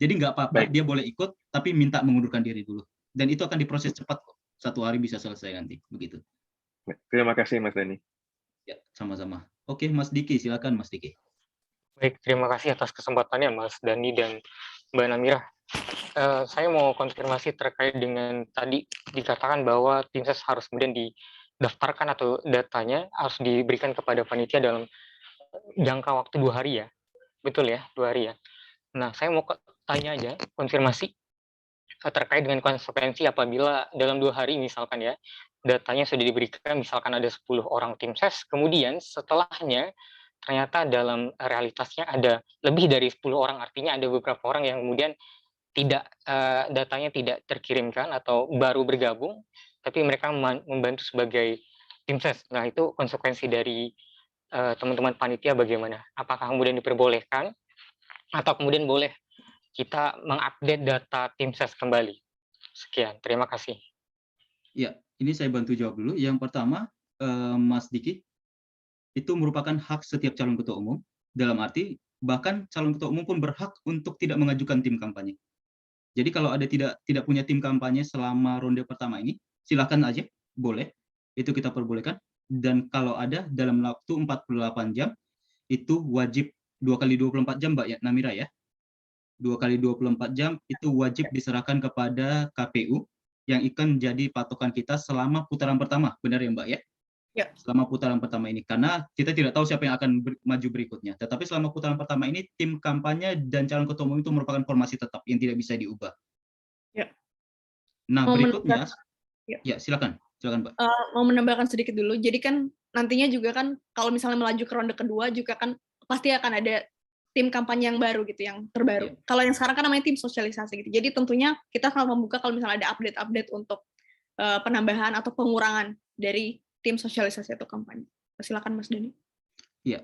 Jadi nggak apa-apa, dia boleh ikut, tapi minta mengundurkan diri dulu. Dan itu akan diproses cepat kok. 1 hari bisa selesai nanti. Begitu. Terima kasih, Mas Dani. Ya, sama-sama. Oke, Mas Diki. Silakan, Mas Diki. Baik, terima kasih atas kesempatannya, Mas Dani dan Mbak Namira. Saya mau konfirmasi terkait dengan tadi dikatakan bahwa tim ses harus kemudian didaftarkan atau datanya harus diberikan kepada panitia dalam jangka waktu 2 hari ya, betul ya, 2 hari ya. Nah, saya mau tanya aja konfirmasi terkait dengan konsekuensi apabila dalam 2 hari misalkan ya datanya sudah diberikan, misalkan ada 10 orang tim ses, kemudian setelahnya ternyata dalam realitasnya ada lebih dari 10 orang, artinya ada beberapa orang yang kemudian tidak datanya tidak terkirimkan atau baru bergabung, tapi mereka membantu sebagai tim ses. Nah, itu konsekuensi dari teman-teman panitia bagaimana? Apakah kemudian diperbolehkan atau kemudian boleh kita mengupdate data tim ses kembali? Sekian, terima kasih. Ya, ini saya bantu jawab dulu. Yang pertama, Mas Diki, itu merupakan hak setiap calon ketua umum, dalam arti bahkan calon ketua umum pun berhak untuk tidak mengajukan tim kampanye. Jadi kalau ada tidak punya tim kampanye selama ronde pertama ini, silakan aja, boleh, itu kita perbolehkan. Dan kalau ada dalam waktu 48 jam, itu wajib 2 kali 24 jam, Mbak ya, Namira ya. 2 kali 24 jam itu wajib diserahkan kepada KPU yang akan menjadi patokan kita selama putaran pertama, benar ya Mbak ya? Ya. Selama putaran pertama ini, karena kita tidak tahu siapa yang akan maju berikutnya. Tetapi selama putaran pertama ini, tim kampanye dan calon ketua umum itu merupakan formasi tetap yang tidak bisa diubah. Ya. Nah, Mau berikutnya, menambah- ya silakan Mbak. Mau menambahkan sedikit dulu. Jadi kan nantinya juga kan kalau misalnya melaju ke ronde kedua juga kan pasti akan ada tim kampanye yang baru gitu, yang terbaru. Iya. Kalau yang sekarang kan namanya tim sosialisasi gitu. Jadi tentunya kita akan membuka kalau misalnya ada update-update untuk penambahan atau pengurangan dari tim sosialisasi atau kampanye. Silakan Mas Dani. Ya,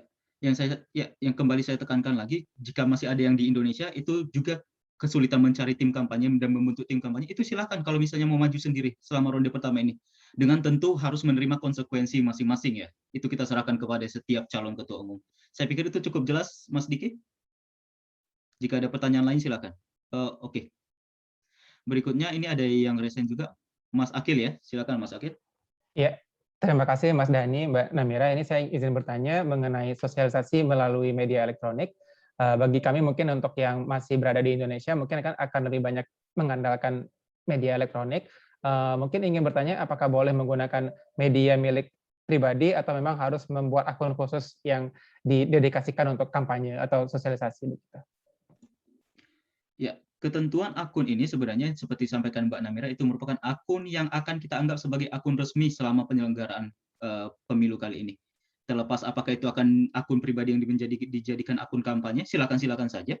yang kembali saya tekankan lagi, jika masih ada yang di Indonesia itu juga kesulitan mencari tim kampanye dan membentuk tim kampanye, itu silakan kalau misalnya mau maju sendiri selama ronde pertama ini. Dengan tentu harus menerima konsekuensi masing-masing ya. Itu kita serahkan kepada setiap calon ketua umum. Saya pikir itu cukup jelas, Mas Diki. Jika ada pertanyaan lain silakan. Oke. Berikutnya ini ada yang resen juga, Mas Akil ya. Silakan Mas Akil. Ya, terima kasih Mas Dhani, Mbak Namira. Ini saya izin bertanya mengenai sosialisasi melalui media elektronik. Bagi kami mungkin untuk yang masih berada di Indonesia mungkin akan lebih banyak mengandalkan media elektronik. Mungkin ingin bertanya apakah boleh menggunakan media milik pribadi atau memang harus membuat akun khusus yang didedikasikan untuk kampanye atau sosialisasi begitu. Ya, ketentuan akun ini sebenarnya seperti disampaikan Mbak Namira itu merupakan akun yang akan kita anggap sebagai akun resmi selama penyelenggaraan pemilu kali ini. Terlepas apakah itu akan akun pribadi yang dijadikan akun kampanye, silakan saja.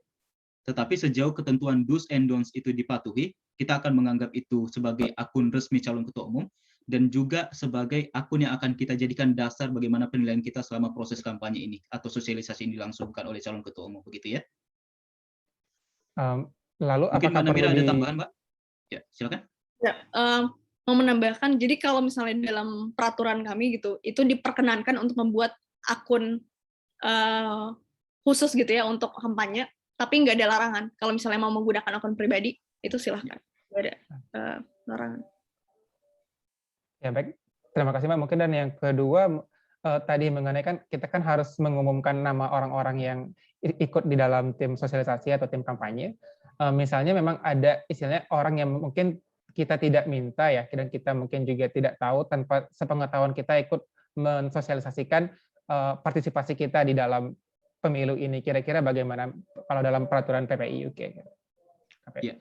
Tetapi sejauh ketentuan do's and don'ts itu dipatuhi, kita akan menganggap itu sebagai akun resmi calon ketua umum dan juga sebagai akun yang akan kita jadikan dasar bagaimana penilaian kita selama proses kampanye ini atau sosialisasi ini dilangsungkan oleh calon ketua umum, begitu ya. Lalu Mungkin apakah Mbak Namira perlu ada tambahan, Mbak? Ya, silakan. Ya, mau menambahkan, jadi kalau misalnya dalam peraturan kami gitu, itu diperkenankan untuk membuat akun khusus gitu ya untuk kampanye, tapi nggak ada larangan. Kalau misalnya mau menggunakan akun pribadi, itu silahkan. Nggak ada larangan. Ya baik, terima kasih Mbak. Mungkin dan yang kedua, tadi mengenai kan kita kan harus mengumumkan nama orang-orang yang ikut di dalam tim sosialisasi atau tim kampanye. Misalnya memang ada istilahnya orang yang mungkin kita tidak minta ya, dan kita mungkin juga tidak tahu tanpa sepengetahuan kita ikut mensosialisasikan partisipasi kita di dalam pemilu ini. Kira-kira bagaimana kalau dalam peraturan PPI UK? Ya,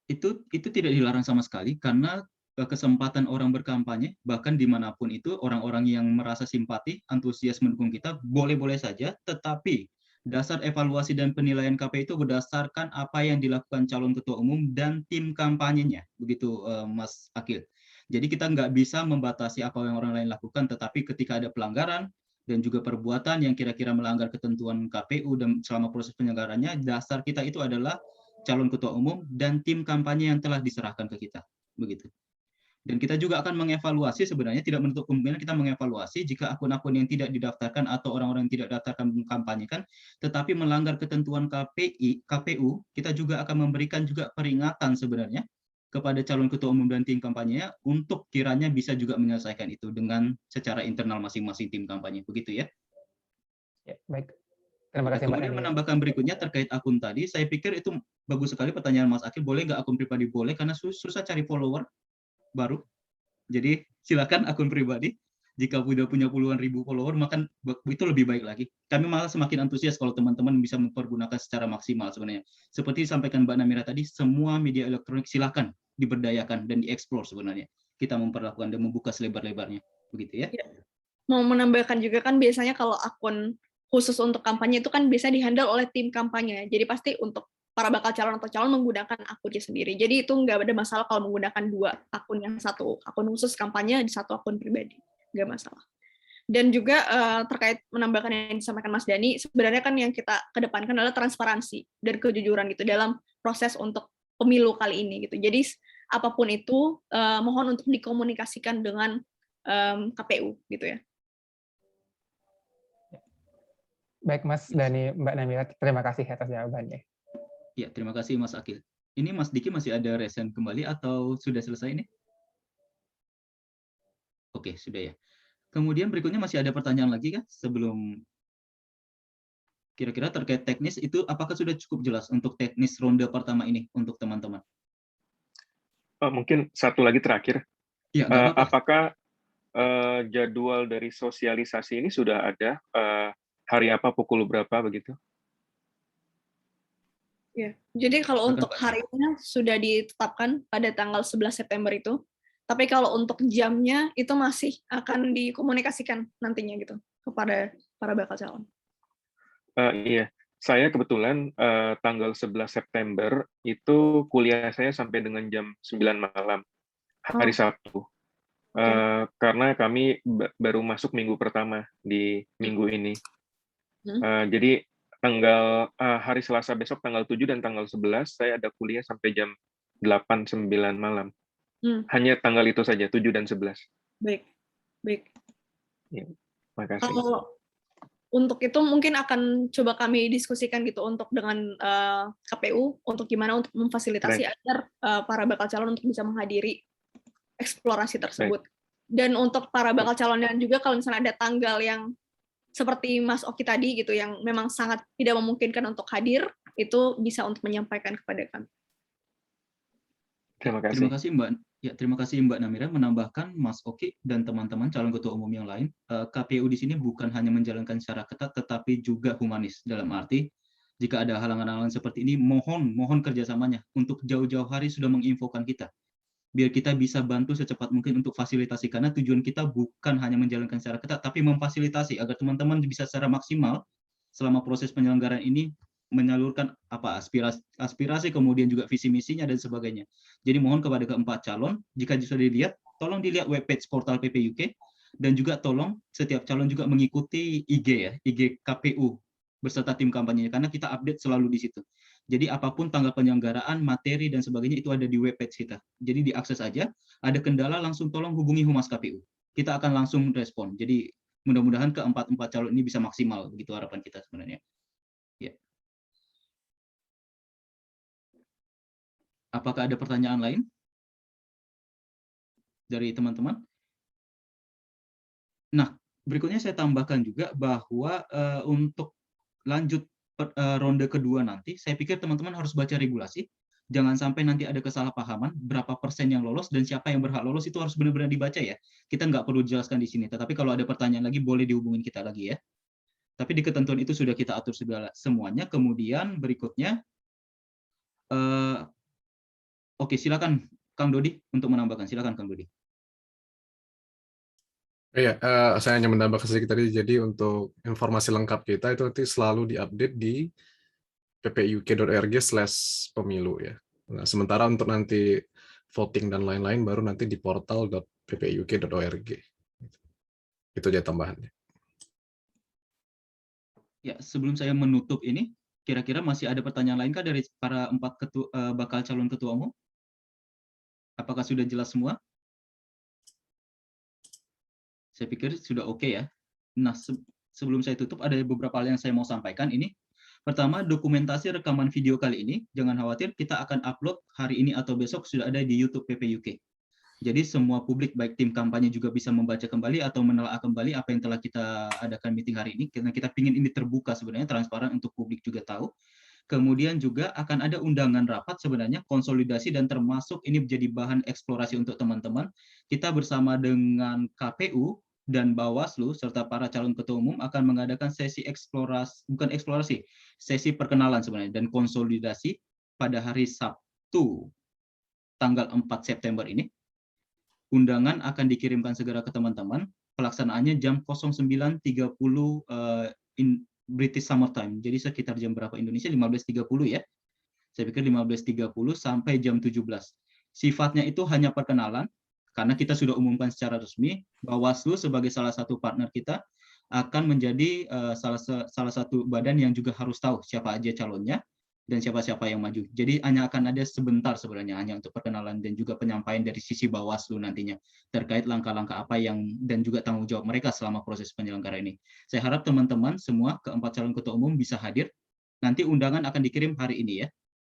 itu tidak dilarang sama sekali karena kesempatan orang berkampanye, bahkan dimanapun itu, orang-orang yang merasa simpati, antusias mendukung kita, boleh-boleh saja, tetapi dasar evaluasi dan penilaian KPU itu berdasarkan apa yang dilakukan calon ketua umum dan tim kampanyenya, begitu Mas Akil. Jadi kita nggak bisa membatasi apa yang orang lain lakukan, tetapi ketika ada pelanggaran dan juga perbuatan yang kira-kira melanggar ketentuan KPU dan selama proses penyelenggarannya, dasar kita itu adalah calon ketua umum dan tim kampanye yang telah diserahkan ke kita, begitu. Dan kita juga akan mengevaluasi, sebenarnya tidak menutup kemungkinan kita mengevaluasi jika akun-akun yang tidak didaftarkan atau orang-orang yang tidak daftarkan mengkampanyekan, tetapi melanggar ketentuan KPU, kita juga akan memberikan juga peringatan sebenarnya kepada calon ketua umum dan tim kampanyenya untuk kiranya bisa juga menyelesaikan itu dengan secara internal masing-masing tim kampanye, begitu ya? Ya, baik. Terima kasih Mbak. Kemudian menambahkan berikutnya terkait akun tadi, saya pikir itu bagus sekali pertanyaan Mas Akil, boleh nggak akun pribadi? Boleh, karena susah cari follower baru. Jadi silakan akun pribadi. Jika sudah punya puluhan ribu follower, maka itu lebih baik lagi. Kami malah semakin antusias kalau teman-teman bisa mempergunakan secara maksimal sebenarnya. Seperti disampaikan Mbak Namira tadi, semua media elektronik silakan diberdayakan dan dieksplor sebenarnya. Kita memperlakukan dan membuka selebar-lebarnya. Begitu ya. Mau menambahkan juga kan biasanya kalau akun khusus untuk kampanye itu kan bisa dihandle oleh tim kampanye. Jadi pasti untuk para bakal calon atau calon menggunakan akunnya sendiri. Jadi itu nggak ada masalah kalau menggunakan dua akun, yang satu akun khusus kampanye di satu akun pribadi, nggak masalah. Dan juga terkait menambahkan yang disampaikan Mas Dani, sebenarnya kan yang kita kedepankan adalah transparansi dan kejujuran gitu dalam proses untuk pemilu kali ini gitu. Jadi apapun itu mohon untuk dikomunikasikan dengan KPU gitu ya. Baik Mas Dani, Mbak Namira, terima kasih atas jawabannya. Ya, terima kasih Mas Akil. Ini Mas Diki masih ada resen kembali atau sudah selesai ini? Oke, sudah ya. Kemudian berikutnya masih ada pertanyaan lagi kan sebelum kira-kira terkait teknis itu apakah sudah cukup jelas untuk teknis ronde pertama ini untuk teman-teman? Mungkin satu lagi terakhir. Ya, nggak apa-apa. Apakah jadwal dari sosialisasi ini sudah ada hari apa, pukul berapa begitu? Ya, jadi kalau untuk harinya sudah ditetapkan pada tanggal 11 September itu. Tapi kalau untuk jamnya itu masih akan dikomunikasikan nantinya gitu kepada para bakal calon. Iya, saya kebetulan tanggal 11 September itu kuliah saya sampai dengan jam 9 malam, hari Sabtu. Karena kami baru masuk minggu pertama di minggu ini. Jadi hari Selasa besok tanggal 7 dan tanggal 11 saya ada kuliah sampai jam 8-9 malam. Hanya tanggal itu saja, 7 dan 11. Baik. Ya, makasih. Kalau untuk itu mungkin akan coba kami diskusikan gitu untuk dengan KPU untuk gimana untuk memfasilitasi agar para bakal calon untuk bisa menghadiri eksplorasi tersebut. Dan untuk para bakal calonnya juga kalau misalnya ada tanggal yang seperti Mas Oki tadi gitu yang memang sangat tidak memungkinkan untuk hadir, itu bisa untuk menyampaikan kepada kami. Terima kasih. Terima kasih Mbak. Ya, terima kasih Mbak Namira menambahkan Mas Oki dan teman-teman calon ketua umum yang lain. KPU di sini bukan hanya menjalankan secara ketat, tetapi juga humanis. Dalam arti, jika ada halangan-halangan seperti ini, mohon kerjasamanya untuk jauh-jauh hari sudah menginfokan kita. Biar kita bisa bantu secepat mungkin untuk fasilitasi. Karena tujuan kita bukan hanya menjalankan secara ketat, tapi memfasilitasi agar teman-teman bisa secara maksimal selama proses penyelenggaraan ini menyalurkan aspirasi kemudian juga visi misinya dan sebagainya. Jadi mohon kepada keempat calon jika sudah dilihat tolong dilihat webpage portal PPUK dan juga tolong setiap calon juga mengikuti IG KPU beserta tim kampanye karena kita update selalu di situ. Jadi apapun tanggal penyelenggaraan, materi dan sebagainya itu ada di webpage kita. Jadi diakses aja, ada kendala langsung tolong hubungi Humas KPU. Kita akan langsung respon. Jadi mudah-mudahan keempat calon ini bisa maksimal begitu harapan kita sebenarnya. Ya. Apakah ada pertanyaan lain dari teman-teman? Nah, berikutnya saya tambahkan juga bahwa untuk lanjut ronde kedua nanti, saya pikir teman-teman harus baca regulasi. Jangan sampai nanti ada kesalahpahaman, berapa persen yang lolos dan siapa yang berhak lolos itu harus benar-benar dibaca ya. Kita nggak perlu jelaskan di sini, tetapi kalau ada pertanyaan lagi boleh dihubungin kita lagi ya. Tapi di ketentuan itu sudah kita atur segala semuanya. Kemudian berikutnya, oke, silakan Kang Dodi untuk menambahkan. Silakan Kang Dodi. Iya, saya hanya menambahkan sedikit tadi. Jadi untuk informasi lengkap kita itu nanti selalu diupdate di ppuk.org/pemilu ya. Nah, sementara untuk nanti voting dan lain-lain baru nanti di portal.ppuk.org. Itu aja tambahannya. Ya, sebelum saya menutup ini, kira-kira masih ada pertanyaan lain kah dari para bakal calon ketua umum? Apakah sudah jelas semua? Saya pikir sudah oke ya. Nah, sebelum saya tutup, ada beberapa hal yang saya mau sampaikan ini. Pertama, dokumentasi rekaman video kali ini, jangan khawatir, kita akan upload hari ini atau besok sudah ada di YouTube PPUK. Jadi semua publik, baik tim kampanye juga bisa membaca kembali atau menelaah kembali apa yang telah kita adakan meeting hari ini, karena kita ingin ini terbuka sebenarnya, transparan untuk publik juga tahu. Kemudian juga akan ada undangan rapat sebenarnya, konsolidasi dan termasuk ini menjadi bahan eksplorasi untuk teman-teman. Kita bersama dengan KPU dan Bawaslu serta para calon ketua umum akan mengadakan sesi sesi perkenalan sebenarnya dan konsolidasi pada hari Sabtu tanggal 4 September ini. Undangan akan dikirimkan segera ke teman-teman. Pelaksanaannya jam 09.30 British Summer Time. Jadi sekitar jam berapa Indonesia? 15.30 ya. Saya pikir 15.30 sampai jam 17. Sifatnya itu hanya perkenalan. Karena kita sudah umumkan secara resmi, Bawaslu sebagai salah satu partner kita akan menjadi salah satu badan yang juga harus tahu siapa aja calonnya dan siapa-siapa yang maju. Jadi hanya akan ada sebentar sebenarnya, hanya untuk perkenalan dan juga penyampaian dari sisi Bawaslu nantinya terkait langkah-langkah apa yang dan juga tanggung jawab mereka selama proses penyelenggara ini. Saya harap teman-teman semua keempat calon ketua umum bisa hadir. Nanti undangan akan dikirim hari ini ya.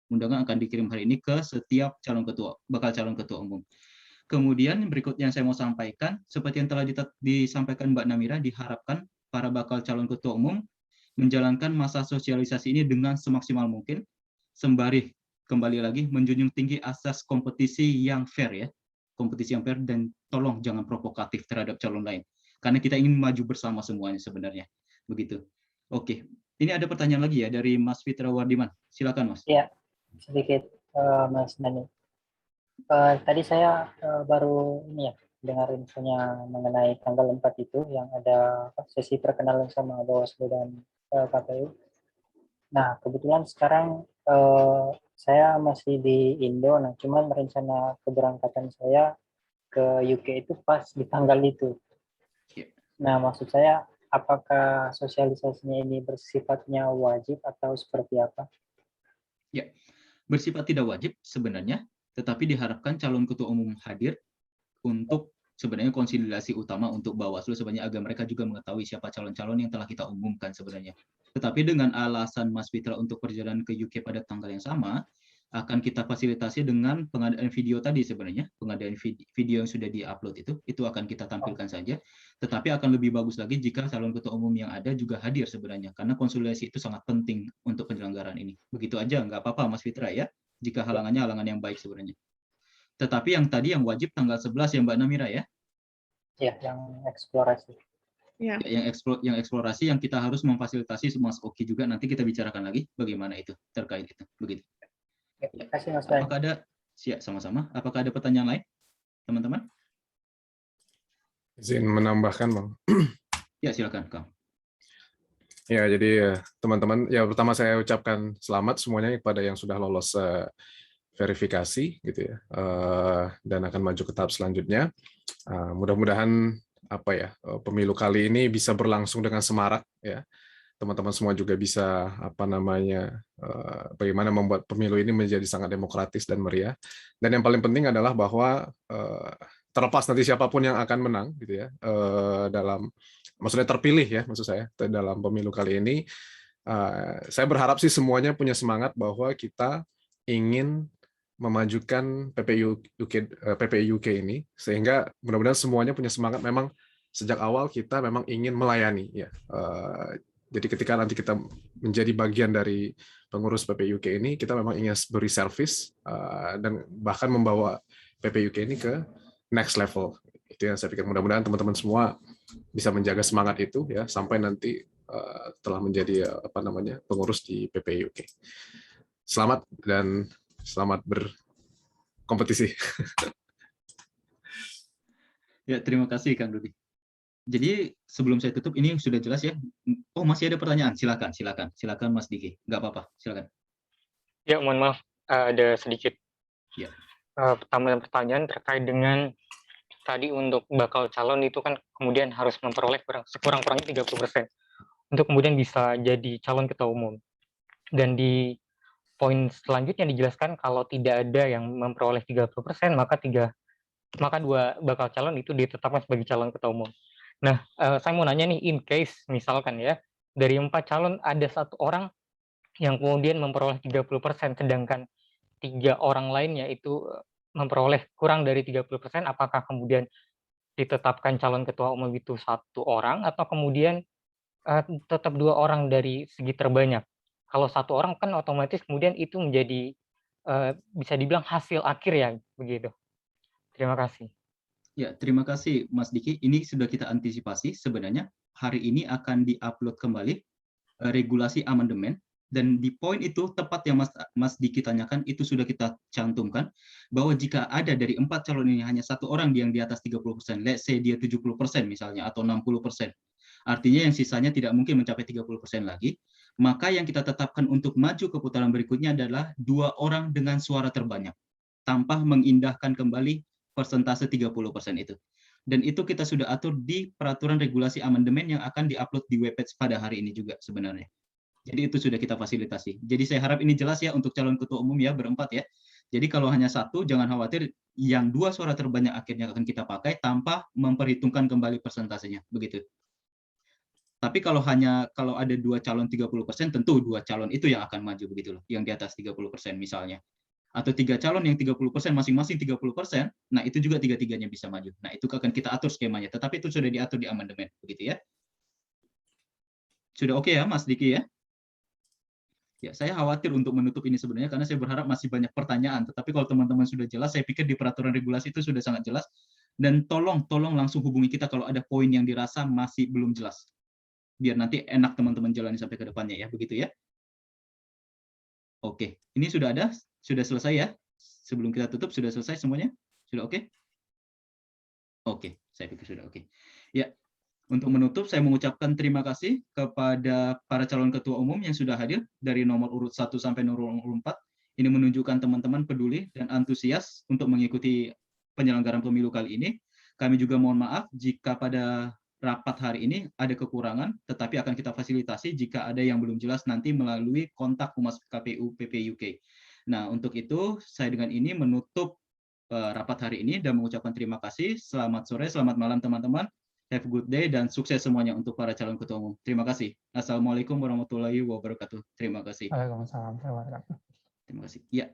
Undangan akan dikirim hari ini ke setiap bakal calon ketua umum. Kemudian berikutnya yang saya mau sampaikan, seperti yang telah disampaikan Mbak Namira, diharapkan para bakal calon ketua umum menjalankan masa sosialisasi ini dengan semaksimal mungkin, sembari kembali lagi menjunjung tinggi asas kompetisi yang fair ya, kompetisi yang fair, dan tolong jangan provokatif terhadap calon lain, karena kita ingin maju bersama semuanya sebenarnya, begitu. Oke, ini ada pertanyaan lagi ya dari Mas Fitra Wardiman, silakan Mas. Ya, sedikit Mas Dani. Tadi saya baru ini ya dengar infonya mengenai tanggal 4 itu yang ada sesi perkenalan sama Bawaslu dan KPU. Nah, kebetulan sekarang saya masih di Indo, nah cuman rencana keberangkatan saya ke UK itu pas di tanggal itu. Nah, maksud saya apakah sosialisasinya ini bersifatnya wajib atau seperti apa? Ya, bersifat tidak wajib sebenarnya, tetapi diharapkan calon ketua umum hadir untuk sebenarnya konsolidasi utama untuk Bawaslu sebenarnya agar mereka juga mengetahui siapa calon-calon yang telah kita umumkan sebenarnya. Tetapi dengan alasan Mas Fitra untuk perjalanan ke UK pada tanggal yang sama, akan kita fasilitasi dengan pengadaan video tadi sebenarnya, pengadaan video yang sudah di-upload itu akan kita tampilkan saja. Tetapi akan lebih bagus lagi jika calon ketua umum yang ada juga hadir sebenarnya, karena konsolidasi itu sangat penting untuk penyelenggaraan ini. Begitu aja, nggak apa-apa Mas Fitra ya, jika halangannya halangan yang baik sebenarnya. Tetapi yang tadi yang wajib tanggal 11 ya Mbak Namira ya? Ya, yang eksplorasi. Ya. Yang eksplorasi yang kita harus memfasilitasi Mas Oki juga, nanti kita bicarakan lagi bagaimana itu terkait itu. Begitu. Ya, terima kasih Mas Dan. Apakah ada sama-sama? Apakah ada pertanyaan lain, teman-teman? Izin menambahkan, Bang. Ya, silakan, Kang. Ya, jadi teman-teman, ya pertama saya ucapkan selamat semuanya kepada yang sudah lolos verifikasi gitu ya, dan akan maju ke tahap selanjutnya. Mudah-mudahan pemilu kali ini bisa berlangsung dengan semarak ya. Teman-teman semua juga bisa bagaimana membuat pemilu ini menjadi sangat demokratis dan meriah. Dan yang paling penting adalah bahwa terlepas nanti siapapun yang akan menang gitu ya, maksudnya terpilih ya, maksud saya dalam pemilu kali ini, saya berharap sih semuanya punya semangat bahwa kita ingin memajukan PPI UK ini, sehingga mudah-mudahan semuanya punya semangat memang sejak awal kita memang ingin melayani ya. Jadi ketika nanti kita menjadi bagian dari pengurus PPI UK ini, kita memang ingin beri service dan bahkan membawa PPI UK ini ke next level. Itu yang saya pikir, mudah-mudahan teman-teman semua bisa menjaga semangat itu ya sampai nanti telah menjadi pengurus di PPI UK. Selamat dan selamat berkompetisi. Ya, terima kasih Kang Rudi. Jadi sebelum saya tutup, ini sudah jelas ya. Oh, masih ada pertanyaan? Silakan Mas Diki. Nggak apa-apa, silakan. Ya, mohon maaf, ada sedikit. Ya. Pertanyaan terkait dengan tadi untuk bakal calon itu kan kemudian harus memperoleh sekurang-kurangnya 30% untuk kemudian bisa jadi calon ketua umum. Dan di poin selanjutnya dijelaskan kalau tidak ada yang memperoleh 30%, maka dua bakal calon itu ditetapkan sebagai calon ketua umum. Nah, saya mau nanya nih, in case misalkan ya, dari 4 calon ada 1 orang yang kemudian memperoleh 30%, sedangkan 3 orang lainnya itu memperoleh kurang dari 30%, apakah kemudian ditetapkan calon ketua umum itu 1 orang, atau kemudian tetap 2 orang dari segi terbanyak? Kalau 1 orang kan otomatis kemudian itu menjadi bisa dibilang hasil akhir ya, begitu. Terima kasih. Ya, terima kasih Mas Diki. Ini sudah kita antisipasi sebenarnya. Hari ini akan di-upload kembali regulasi amandemen, dan di poin itu tepat yang Mas Diki tanyakan itu sudah kita cantumkan bahwa jika ada dari 4 calon ini hanya 1 orang yang di atas 30%, let's say dia 70% misalnya atau 60%. Artinya yang sisanya tidak mungkin mencapai 30% lagi, maka yang kita tetapkan untuk maju ke putaran berikutnya adalah 2 orang dengan suara terbanyak tanpa mengindahkan kembali persentase 30% itu. Dan itu kita sudah atur di peraturan regulasi amandemen yang akan diupload di webpage pada hari ini juga sebenarnya. Jadi itu sudah kita fasilitasi. Jadi saya harap ini jelas ya untuk calon ketua umum ya, berempat ya. Jadi kalau hanya satu, jangan khawatir, yang 2 suara terbanyak akhirnya akan kita pakai tanpa memperhitungkan kembali persentasenya, begitu. Tapi kalau ada 2 calon 30%, tentu 2 calon itu yang akan maju begitu loh, yang di atas 30% misalnya. Atau 3 calon yang 30%, masing-masing 30%, nah itu juga 3-3-nya bisa maju. Nah itu akan kita atur skemanya, tetapi itu sudah diatur di amandemen, begitu ya. Sudah oke ya Mas Diki ya? Ya, saya khawatir untuk menutup ini sebenarnya karena saya berharap masih banyak pertanyaan. Tetapi kalau teman-teman sudah jelas, saya pikir di peraturan regulasi itu sudah sangat jelas. Dan tolong langsung hubungi kita kalau ada poin yang dirasa masih belum jelas. Biar nanti enak teman-teman jalani sampai ke depannya ya, begitu ya. Oke, ini sudah ada, sudah selesai ya. Sebelum kita tutup sudah selesai semuanya? Sudah oke? Oke, saya pikir sudah oke. Ya. Untuk menutup, saya mengucapkan terima kasih kepada para calon ketua umum yang sudah hadir dari nomor urut 1 sampai nomor urut 4. Ini menunjukkan teman-teman peduli dan antusias untuk mengikuti penyelenggaraan pemilu kali ini. Kami juga mohon maaf jika pada rapat hari ini ada kekurangan, tetapi akan kita fasilitasi jika ada yang belum jelas nanti melalui kontak Humas KPU PPUK. Nah, untuk itu, saya dengan ini menutup rapat hari ini dan mengucapkan terima kasih. Selamat sore, selamat malam teman-teman. Have a good day dan sukses semuanya untuk para calon ketua umum. Terima kasih. Assalamualaikum warahmatullahi wabarakatuh. Terima kasih. Waalaikumsalam warahmatullahi wabarakatuh. Terima kasih. Ya.